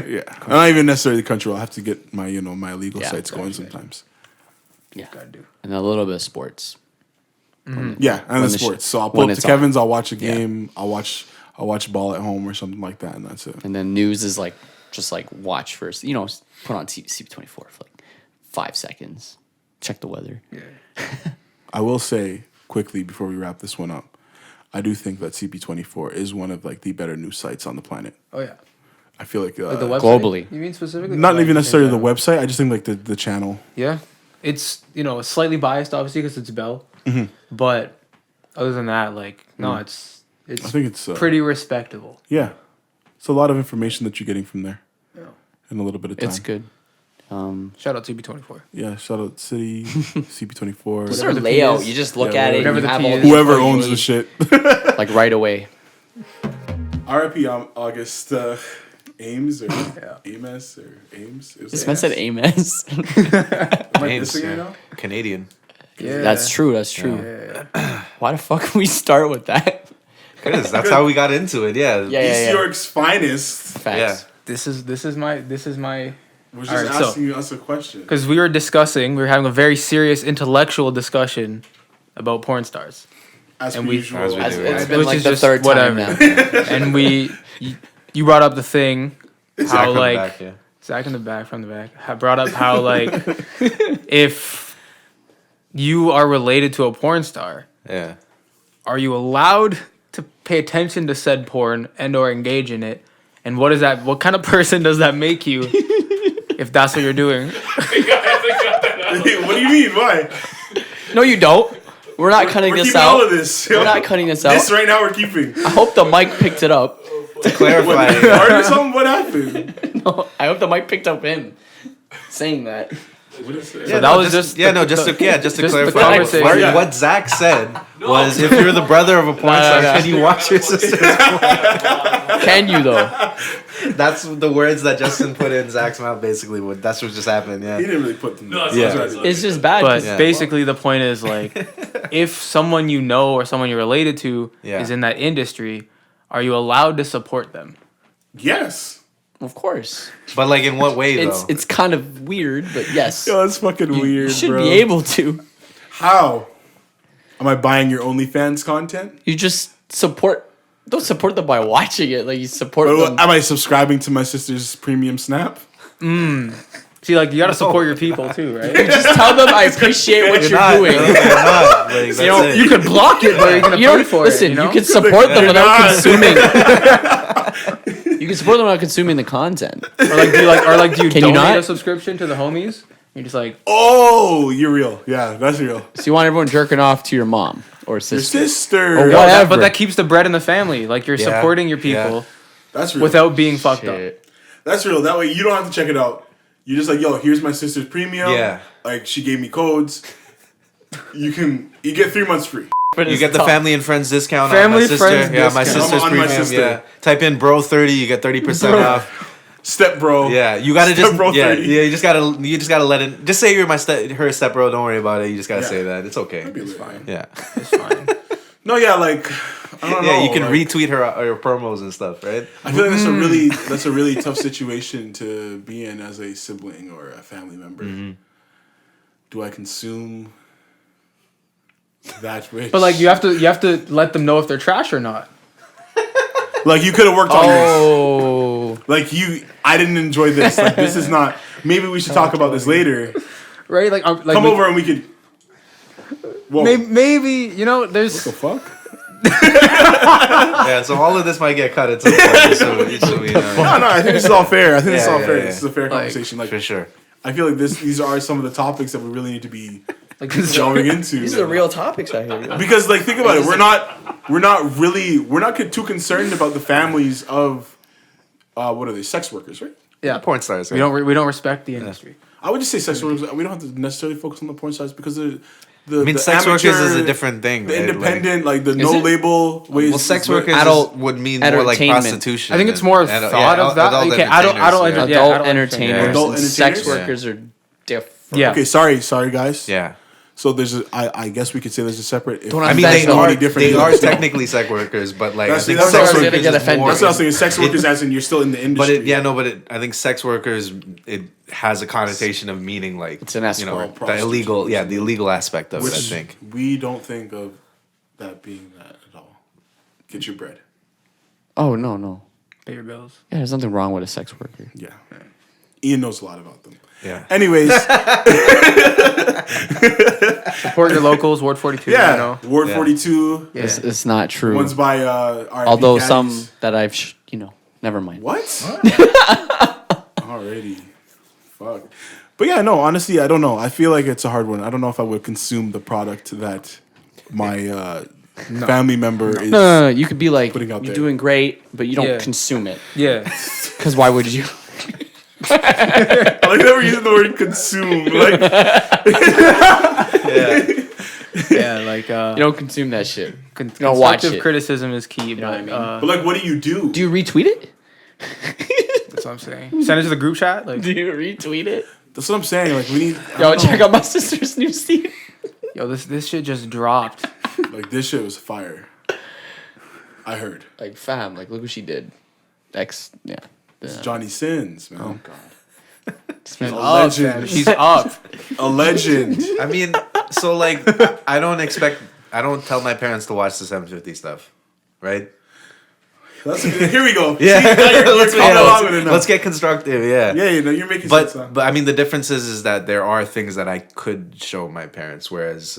Yeah, not even necessarily Crunchyroll. I have to get my my illegal Yeah, sites going gotcha. sometimes. Yeah. Gotta do. And a little bit of sports. Yeah, and the the sports. sh- So I'll when pull up to it's on. Kevin's. I'll watch a Yeah. game. I'll watch ball at home or something like that, and that's it. And then news is like just like watch first. You know, put on CP24 for like 5 seconds. Check the weather. I will say quickly before we wrap this one up, I do think that CP24 is one of like the better news sites on the planet. Oh yeah. I feel like, Like the website? globally. You mean specifically? not Like, even necessarily the in general? website. I just think like the channel. Yeah, it's slightly biased obviously because it's Bell, but other than that, like no, it's I think it's pretty respectable. Yeah, it's a lot of information that you're getting from there Yeah. in a little bit of time. It's good. Shout out CB24. Yeah, shout out City, CP24, Just Whatever their the P layout. is. You just look Yeah, at it. whatever You the have P all is. the whoever info you owns the need, shit. like right away. RIP August Ames or Yeah. Amos or Ames. It was This man said Amos. Amos. Names, missing right yeah. now? Canadian. Yeah. That's true. That's true. Why the fuck we start with that? Because that's how we got into it. Yeah. East York's finest. Facts. Yeah. This is my. We're just Alright, so- asking us a question. Because we were having a very serious intellectual discussion about porn stars. As and per we- usual. As we do, It's yeah. been Which like is the just third time whatever. now. And you brought up the thing Zach how on the like back, yeah. Zach in the back from the back brought up how like if you are related to a porn star, Yeah. are you allowed to pay attention to said porn and or engage in it? And what is that? What kind of person does that make you? If that's what you're doing. What do you mean? Why? No, you don't. We're not cutting We're this keeping out. all of this. We're not cutting this out. This right now we're keeping. I hope the mic picked it up. To clarify. Hard or something? What happened? No, I hope the mic picked up him saying that. So that was just just to just the clarify. conversation. Yeah. What Zach said was, if you're the brother of a porn star, can you watch your sister's porn? Can you though? That's the words that Justin put in Zach's mouth. Basically, that's what just happened. He Yeah. didn't really put them. No, Yeah. It's just bad. But 'cause- Yeah. basically, the point is like, if someone you know or someone you're related to Yeah. is in that industry, are you allowed to support them? Yes. Of course. But like, in what way though? It's kind of weird, but yes. Yo, that's fucking You weird, should bro. be able to. How? Am I buying your OnlyFans content? You just support. Don't support them by watching it. Like you support Or them. am I subscribing to my sister's premium Snap? See, like you got to support your people too, right? Just tell them I appreciate what you're doing. No, you're not. Like, that's it. You could block it, but you're gonna You pay don't for listen. it. You know? You can support them You're without not. consuming. You can support them without consuming the content. or like do you Can you donate not? a subscription to the homies? You're just like, Oh, you're real. Yeah, that's real. So you want everyone jerking off to your mom or Your sister? sister. Or no, whatever. but that keeps the bread in the family. Like you're Yeah, supporting your yeah. people That's real. without being fucked up. Shit. That's real. That way you don't have to check it out. You're just like, yo, here's my sister's premium. Yeah. Like she gave me codes. You get 3 months free. But You it's get the tough. family and friends discount Family, on my sister. friends Yeah, my discount. sister's I'm on my premium. sister. Yeah. Type in bro 30, you get 30% off. Step bro. Yeah, you gotta Step just bro yeah, 30. yeah, you just gotta let it. Just say you're her step bro. Don't worry about it. You just gotta Yeah. say that. It's okay. It's fine. Yeah, It's fine. No, yeah, like I don't know. yeah. You can like, retweet her promos and stuff, right? I feel like that's a really tough situation to be in as a sibling or a family member. Do I consume that which? But like you have to let them know if they're trash or not. like you could have worked on yours. Oh. Like I didn't enjoy this. Like this is not. Maybe we should talk about this later. Right? Like Come over and we could. Whoa. maybe you know there's The fuck? Yeah. So all of this might get cut. It's okay. Just so we know. No, I think this is all fair. I think this is Yeah, all yeah, fair. yeah. This is a fair conversation. Like For sure. I feel like these are some of the topics that we really need to be like delving into. These are the real topics I hear. Because like think about it, we're not too concerned about the families of what are they, sex workers, right? yeah. Porn stars. We don't respect the industry. I would just say sex workers. We don't have to necessarily focus on the porn sides because the I mean, the sex workers is amateur, a different thing. The right? independent, like the no it? label ways. Well, sex is very- workers Adult would mean more like entertainment. prostitution. I think it's and more adult- thought of that. adult Okay, entertainers, adult yeah. yeah, Adult adult entertainers. Adult and sex entertainers? workers are different. Yeah. Okay, sorry guys. Yeah. So I guess we could say there's a separate. If, Don't I mean, That's they so are many different they are things. technically sex workers, but like I That's- think that's sex what I was workers gonna get is offended. more. That's what I was saying. Sex workers, as in you're still in the But industry. I think sex workers it has a connotation of meaning like It's an escort. the illegal, the illegal aspect of it. I Which think. we don't think of that being that at all. Get your bread. Oh no. Pay your bills. Yeah, there's nothing wrong with a sex worker. Yeah. Ian knows a lot about them. Yeah. Anyways, Support your locals, Ward 42. yeah. You know? Ward Yeah. 42. Yeah. It's not true. One's by R.I.P. Although Caddies. some that I've never mind. What? Already. Fuck. But yeah, no, honestly, I don't know. I feel like it's a hard one. I don't know if I would consume the product that my family member is. No. You could be like, Putting out you're there. doing great, but you don't Yeah. consume it. Yeah. Because why would you? I like that we're using the word consume. Like, Yeah, like You don't consume that shit. con- You don't watch constructive it. criticism is key. know what I But, mean? but like, what do you do? Do you retweet it? that's what I'm saying. Send it to the group chat. Like, Do you retweet it? That's what I'm saying. Like we need. Yo, check out my sister's new seat. Yo, this shit just dropped. Like this shit was fire. I heard. Like fam, like look what she did. It's Johnny Sins, man. Oh god. She's a legend. She's up. A legend. I mean, so like, I don't tell my parents to watch the 750 stuff, right? Here we go. Yeah, See, let's get constructive. Yeah, yeah, you're making but sense. but I mean, the difference is that there are things that I could show my parents, whereas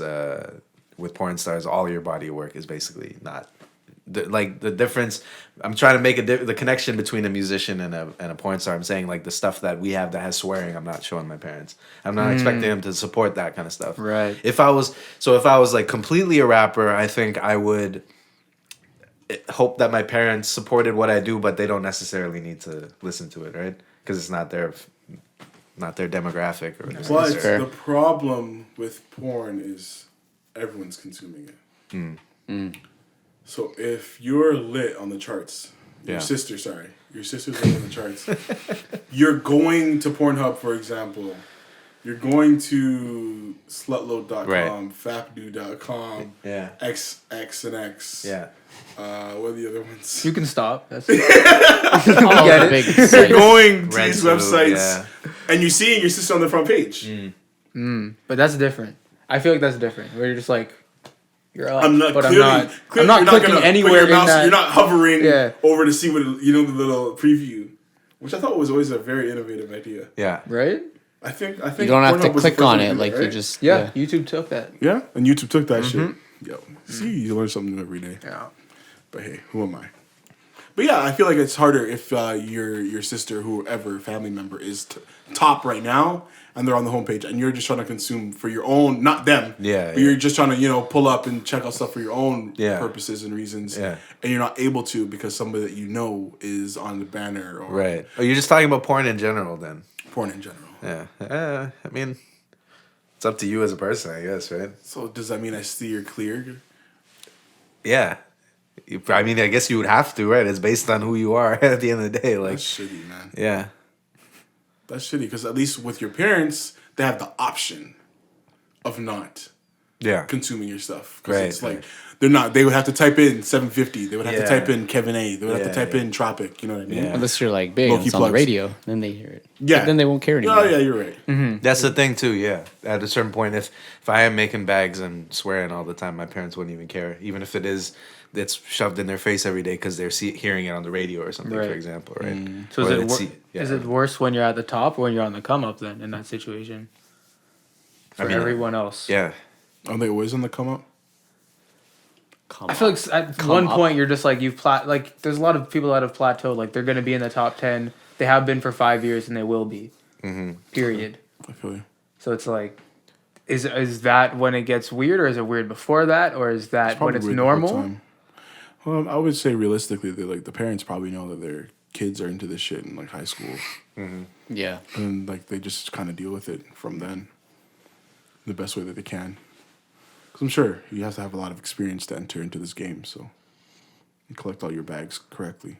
with porn stars, all your body work is basically not. The difference, I'm trying to make the connection between a musician and a porn star. I'm saying like the stuff that we have that has swearing, I'm not showing my parents. I'm not expecting them to support that kind of stuff. Right. If I was like completely a rapper, I think I would hope that my parents supported what I do, but they don't necessarily need to listen to it, right? Because it's not their demographic or whatever. But the problem with porn is everyone's consuming it. So if you're lit on the charts, your sister's lit on the charts, you're going to Pornhub, for example. You're going to slutload.com, fapdo.com, XX&X. Yeah. What are the other ones? You can stop. That's All the big You're sites. going to these Rent websites, and you're seeing your sister on the front page. But that's different. I feel like that's different. Where you're just like, you're up, I'm not but clearly, I'm clearly not you're clicking gonna anywhere put your mouse, in that. You're not hovering Yeah. over to see what the little preview, which I thought was always a very innovative idea. Yeah. Right? I think You don't have to Pornhub was the click first on one to it, do like that, you right? just Yeah. YouTube took that. Yeah, and YouTube took that shit. Yo, see, you learn something new every day. Yeah. But hey, who am I? But yeah, I feel like it's harder if your sister, whoever family member is top right now, and they're on the homepage, and you're just trying to consume for your own, not them. Yeah. But you're just trying to pull up and check out stuff for your own Yeah. purposes and reasons. Yeah. And you're not able to because somebody that you know is on the banner or Right. Oh, you're just talking about porn in general, then. porn in general. Yeah. I mean, it's up to you as a person, I guess, right? So does that mean I steer clear? Yeah. I mean, I guess you would have to, right? It's based on who you are at the end of the day. Like, That's shitty, man. yeah. That's shitty because at least with your parents, they have the option of not Yeah. consuming your stuff. Because Right, it's like they're not. They would have to type in 750. They would have to Yeah. type in Kevin A. They would have to Yeah, type yeah. in Tropic. You know what I mean? Yeah. Unless you're like big, Low-key and it's on the plugs. radio, then they hear it. Yeah. But then they won't care anymore. Oh yeah, you're right. That's the thing, too, yeah. At a certain point, if I am making bags and swearing all the time, my parents wouldn't even care. Even if it's shoved in their face every day because they're hearing it on the radio or something, Right. for example, right? So Or is they'd see- is it worse when you're at the top or when you're on the come up then in that situation? For everyone else. Yeah. Are they always on the come up? I feel like at one point you're just like like there's a lot of people that have plateaued, like they're gonna be in the top 10. They have been for 5 years and they will be. Period. I feel you. So it's like, is that when it gets weird, or is it weird before that, or is that when Probably it's weird the whole normal? time. Well, I would say realistically, the parents probably know that their kids are into this shit in like high school, Yeah. and like they just kind of deal with it from then, the best way that they can. Because I'm sure you have to have a lot of experience to enter into this game, so you collect all your bags correctly.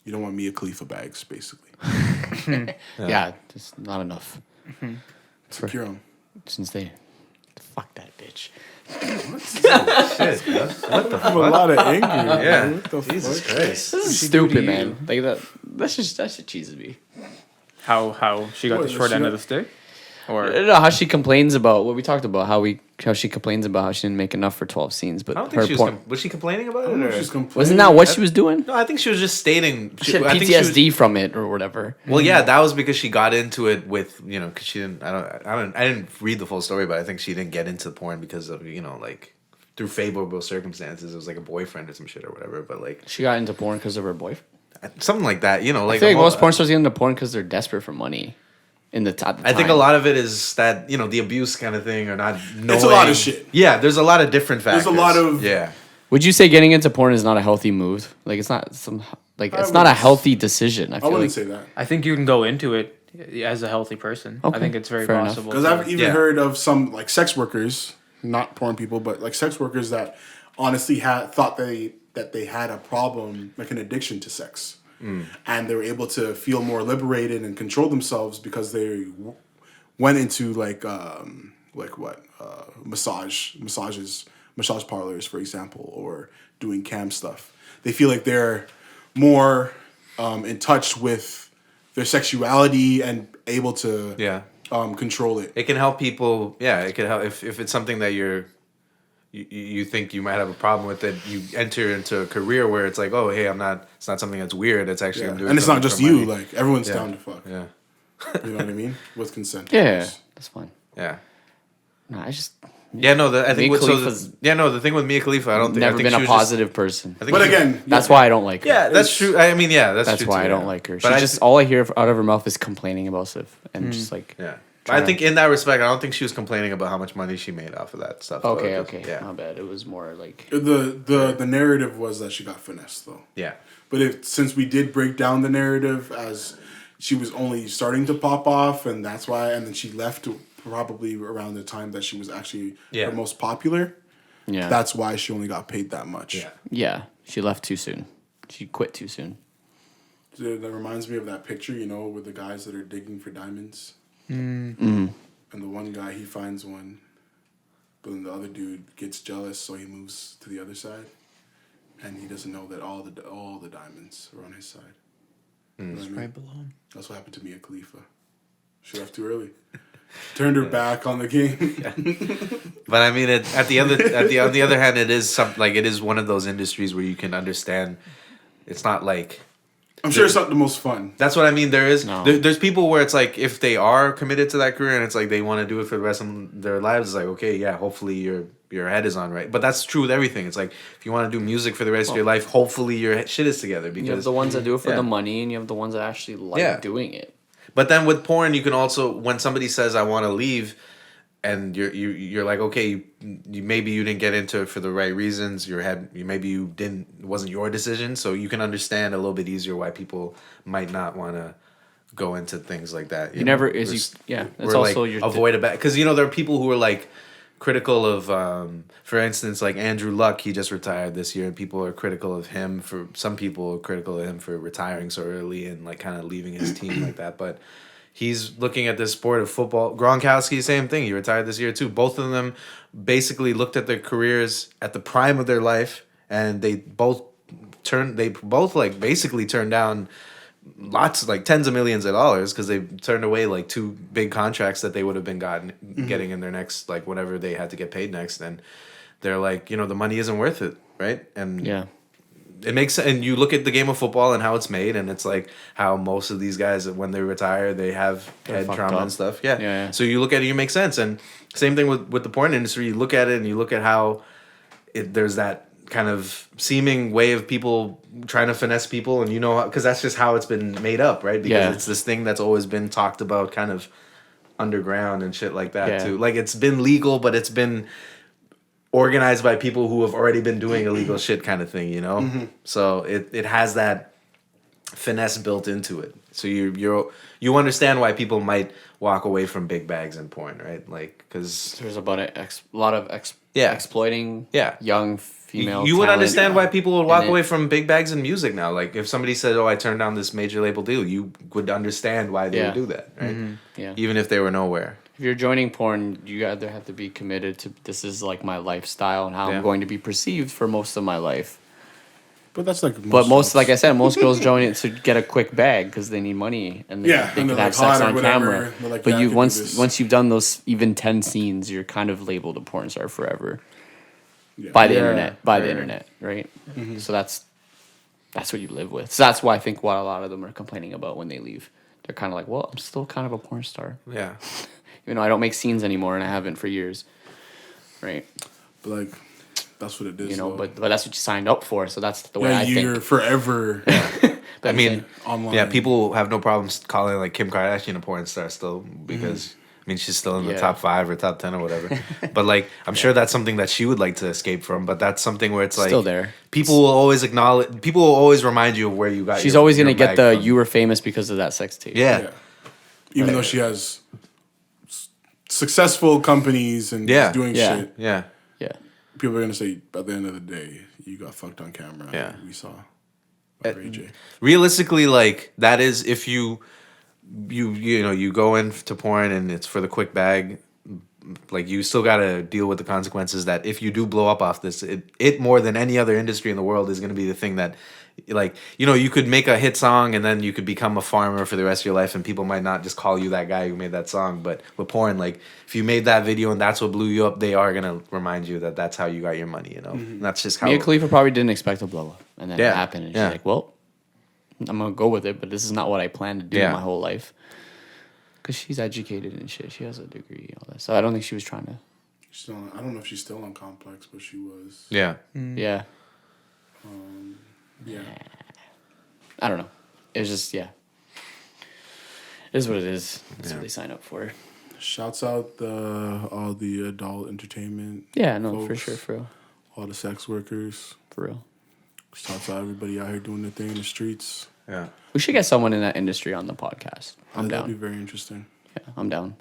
You don't want Mia Khalifa bags, basically. Yeah, just not enough. Secure them. Since they. Fuck that bitch. I'm a lot of anger. Yeah. What the Jesus fuck? Christ. This is she do to stupid, you? man. Like that shit cheeses me. How she got What, the short she end got- of the stick? I Or don't know how she complains about what we talked about. How she complains about how she didn't make enough for 12 scenes, but I don't think her she was. porn. Was she complaining about I it? don't know if Or? she's complaining. Wasn't that what she was doing? No, I think she was just stating. She had I think she was- PTSD from it or whatever. Well, yeah, that was because she got into it with because she didn't. I didn't read the full story, but I think she didn't get into porn because of like through favorable circumstances. It was like a boyfriend or some shit or whatever. But like She got into porn because of her boyfriend. something like that. Like I feel like the whole- most porn stars get into porn because they're desperate for money. In the top. I think a lot of it is that the abuse kind of thing or not knowing. It's a lot of shit. Yeah, there's a lot of different factors. There's a lot of- yeah. Would you say getting into porn is not a healthy move? Like it's not it's not a wouldn't- healthy decision. I I feel wouldn't like say that. I think you can go into it as a healthy person. Okay, I think it's very fair enough. possible. Because to- I've even Yeah. heard of some like sex workers, not porn people, but like sex workers that honestly thought that they had a problem, like an addiction to sex, and they were able to feel more liberated and control themselves because they went into like what massage parlors, for example, or doing cam stuff. They feel like they're more in touch with their sexuality and able to control it. It can help people. Yeah, it can help if it's something that you think you might have a problem with it. You enter into a career where it's like, oh, hey, it's not something that's weird. It's actually I'm doing, and it's not just you. money. Like everyone's down to fuck. Yeah, you know what I mean, with consent. Yeah, that's fine. Yeah. No, I just Yeah, no. I think the thing with Mia Khalifa, I don't think never I think been she a was positive person. But again, that's why I don't like her. Yeah, that's true. I mean, yeah, that's true why too, I don't like her. She But just all I hear out of her mouth is complaining about stuff and just like yeah. But I think in that respect, I don't think she was complaining about how much money she made off of that stuff. Okay, Yeah. my bad. It was more like the narrative was that she got finessed though. Yeah. But since we did break down the narrative as she was only starting to pop off, and that's why, and then she left probably around the time that she was actually the most popular. Yeah. That's why she only got paid that much. Yeah. Yeah, she left too soon. She quit too soon. That reminds me of that picture, with the guys that are digging for diamonds. Mm-hmm. And the one guy, he finds one, but then the other dude gets jealous, so he moves to the other side, and he doesn't know that all the diamonds are on his side. It's right below him. That's what happened to Mia Khalifa. She left too early. Turned her back on the game. But I mean, on the other hand, it is one of those industries where you can understand. It's not like. I'm sure it's not the most fun. That's what I mean. There's people where it's like if they are committed to that career and it's like they want to do it for the rest of their lives. It's like, okay, yeah, hopefully your head is on right. But that's true with everything. It's like if you want to do music for the rest of your life, hopefully your shit is together. Because you have the ones that do it for the money, and you have the ones that actually like doing it. But then with porn, you can also, when somebody says I want to leave, and you're like, okay, maybe you didn't get into it for the right reasons. Maybe you didn't. It wasn't your decision, so you can understand a little bit easier why people might not want to go into things like that. That's also your avoid a bad, because there are people who are like critical of, for instance, like Andrew Luck. He just retired this year, and people are critical of him. For some people, are critical of him for retiring so early and like kind of leaving his team like that, but. He's looking at the sport of football. Gronkowski, same thing. He retired this year too. Both of them basically looked at their careers at the prime of their life, and they both basically turned down lots, like tens of millions of dollars, because they turned away like 2 big contracts that they would have been getting in their next, like whatever they had to get paid next. And they're like, the money isn't worth it, right? And it makes, and you look at the game of football and how it's made, and it's like how most of these guys, when they retire, they have head trauma and stuff. Yeah. So you look at it, you make sense. And same thing with the porn industry. You look at it and you look at how there's that kind of seeming way of people trying to finesse people, and because that's just how it's been made up, right? Because it's this thing that's always been talked about kind of underground and shit like that too. Like it's been legal, but it's been organized by people who have already been doing illegal shit kind of thing, So it has that finesse built into it. So you understand why people might walk away from big bags in porn, right? Like, because there's about a lot of exploiting young female you would understand why people would walk away from big bags in music now. Like if somebody said, oh, I turned down this major label deal, you would understand why they would do that, right? Even if they were nowhere. If you're joining porn, you either have to be committed to this is like my lifestyle and how I'm going to be perceived for most of my life. But that's like like I said, most girls join it to get a quick bag because they need money and they can have sex on camera. Like, but once you've done those even 10 scenes, you're kind of labeled a porn star forever by the internet, the internet, right? Mm-hmm. So that's what you live with. So that's why I think what a lot of them are complaining about when they leave. They're kind of like, well, I'm still kind of a porn star. Yeah. I don't make scenes anymore, and I haven't for years, right? But like, that's what it is. But that's what you signed up for. So that's the way I think. You're forever. I mean, online. Yeah, people have no problems calling like Kim Kardashian a porn star still because she's still in the top 5 or top 10 or whatever. But like, I'm sure that's something that she would like to escape from. But that's something where it's like still there. People will always acknowledge. People will always remind you of where you got. She's always gonna get the "you were famous because of that sex tape." Yeah. Even though she has successful companies and doing shit. Yeah. People are gonna say at the end of the day, you got fucked on camera. Yeah. We saw. Ray J. Realistically, like that is if you you go into porn and it's for the quick bag. Like, you still got to deal with the consequences that if you do blow up off this, it more than any other industry in the world is going to be the thing that, like, you could make a hit song and then you could become a farmer for the rest of your life and people might not just call you that guy who made that song. But with porn, like, if you made that video and that's what blew you up, they are going to remind you that that's how you got your money, And that's just how... Mia Khalifa probably didn't expect to blow up. And then it happened. And she's Yeah. like, well, I'm going to go with it, but this is not what I planned to do my whole life. Because she's educated and shit. She has a degree and all that. So I don't think she was trying to... I don't know if she's still on Complex, but she was. Yeah. Yeah. Yeah. I don't know. It was just, yeah. It is what it is. That's what they sign up for. Shouts out all the adult entertainment. Yeah, no, for folks, sure, for real. all the sex workers. For real. Shouts out everybody out here doing their thing in the streets. Yeah. We should get someone in that industry on the podcast. I'm That'd be down. very interesting. Yeah, I'm down.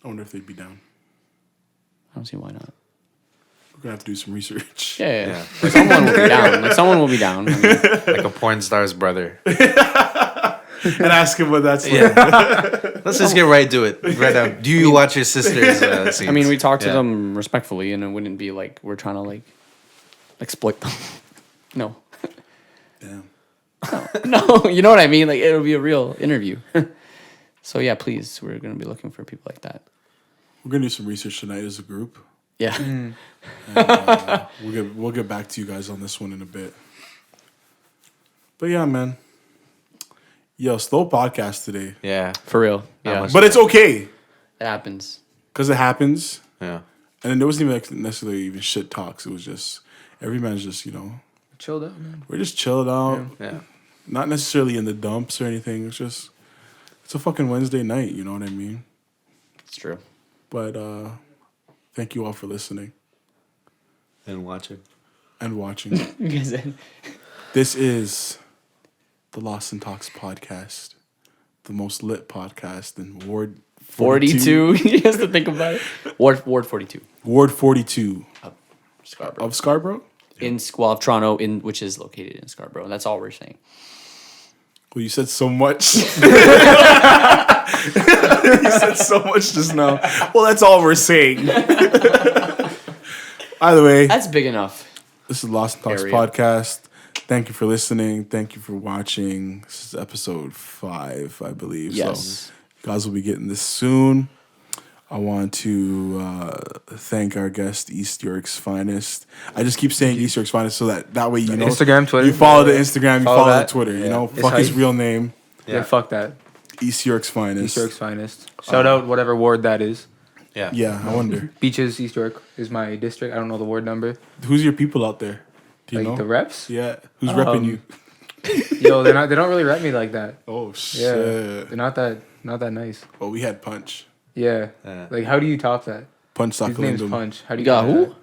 I wonder if they'd be down. I don't see why not. We're gonna have to do some research. Yeah. Like, someone will be down. Like, someone will be down. I mean, Like a porn star's brother. And ask him what that's like. Yeah. Let's just get right to it. Right now. Do you watch your sister's scenes? I mean, we talk to them respectfully, and it wouldn't be like we're trying to like exploit them. No. Damn. No, you know what I mean? Like, it'll be a real interview. So yeah, please, we're gonna be looking for people like that. We're gonna do some research tonight as a group. Yeah. And, we'll get back to you guys on this one in a bit. But yeah, man. Yo, slow podcast today. Yeah. For real. Yeah. much- But it's okay. It happens. Because it happens. Yeah. And then there wasn't even necessarily even shit talks. It was just, every man's just, Chilled out, man. we're just chilled out. Yeah. Not necessarily in the dumps or anything. It's just, it's a fucking Wednesday night, you know what I mean? It's true. But thank you all for listening And watching. and watching. You guys This is the Lost and Talks podcast, the most lit podcast in Ward 42. You have to think about it. Ward 42. Ward 42 Scarborough. of Scarborough. Toronto, which is located in Scarborough. That's all we're saying. Well, you said so much. You said so much just now. Well, that's all we're saying. Either way, That's big enough. this is Lost and Talks Area. podcast. Thank you for listening. Thank you for watching. This is episode 5, I believe. Yes. So you guys will be getting this soon. I want to thank our guest, East York's Finest. I just keep saying East York's Finest so that way you know. Instagram, Twitter. You follow the Instagram, you follow the that. Twitter. You know, It's fuck his hype. real name, Yeah, fuck that. East York's Finest. East York's finest. Shout out whatever ward that is. Yeah. Yeah, I wonder. Beaches, East York is my district. I don't know the ward number. Who's your people out there? Do you Like know? the reps? Yeah, who's repping you? Yo, they don't really rep me like that. Oh Yeah. shit! They're not that nice. Oh, we had Punch. Yeah. Yeah. Like, how do you top that? Punch His name's Sokolingam. Punch. How do You you got top who? that?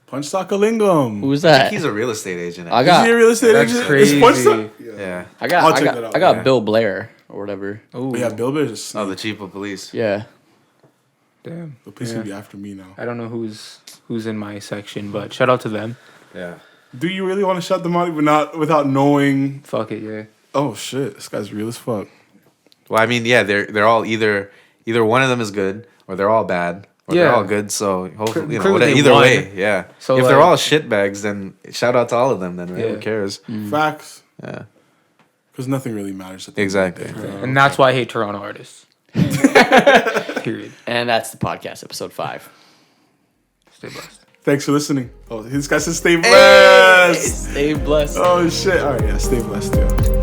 Punch Sokolingam. Who's that? He's a real estate agent. I Is got he a real estate That's agent? crazy. Is Punch Sok- Yeah. I got I'll I check got, that out, I got yeah. Bill Blair or whatever. Oh, Oh, yeah, Bill Bear's Oh, the chief of police. Yeah. damn. The police Yeah. will be after me now. I don't know who's in my section, but shout out to them. Yeah. Do you really want to shut them out without knowing? Fuck it, yeah. Oh shit, this guy's real as fuck. Well, I mean, yeah, they're all either one of them is good or they're all bad or they're Yeah. all good. So hopefully, Clearly they either won. way, yeah. So, if they're like- all shitbags, then shout out to all of them. Then right? Yeah. Who cares? Facts, Yeah. because nothing really matters. At the end of the Exactly. day. And that's why I hate Toronto artists. Period. And that's the podcast, episode 5. Stay blessed. Thanks for listening. Oh, this guy said stay blessed. Stay blessed. Oh shit! All right, yeah, stay blessed too.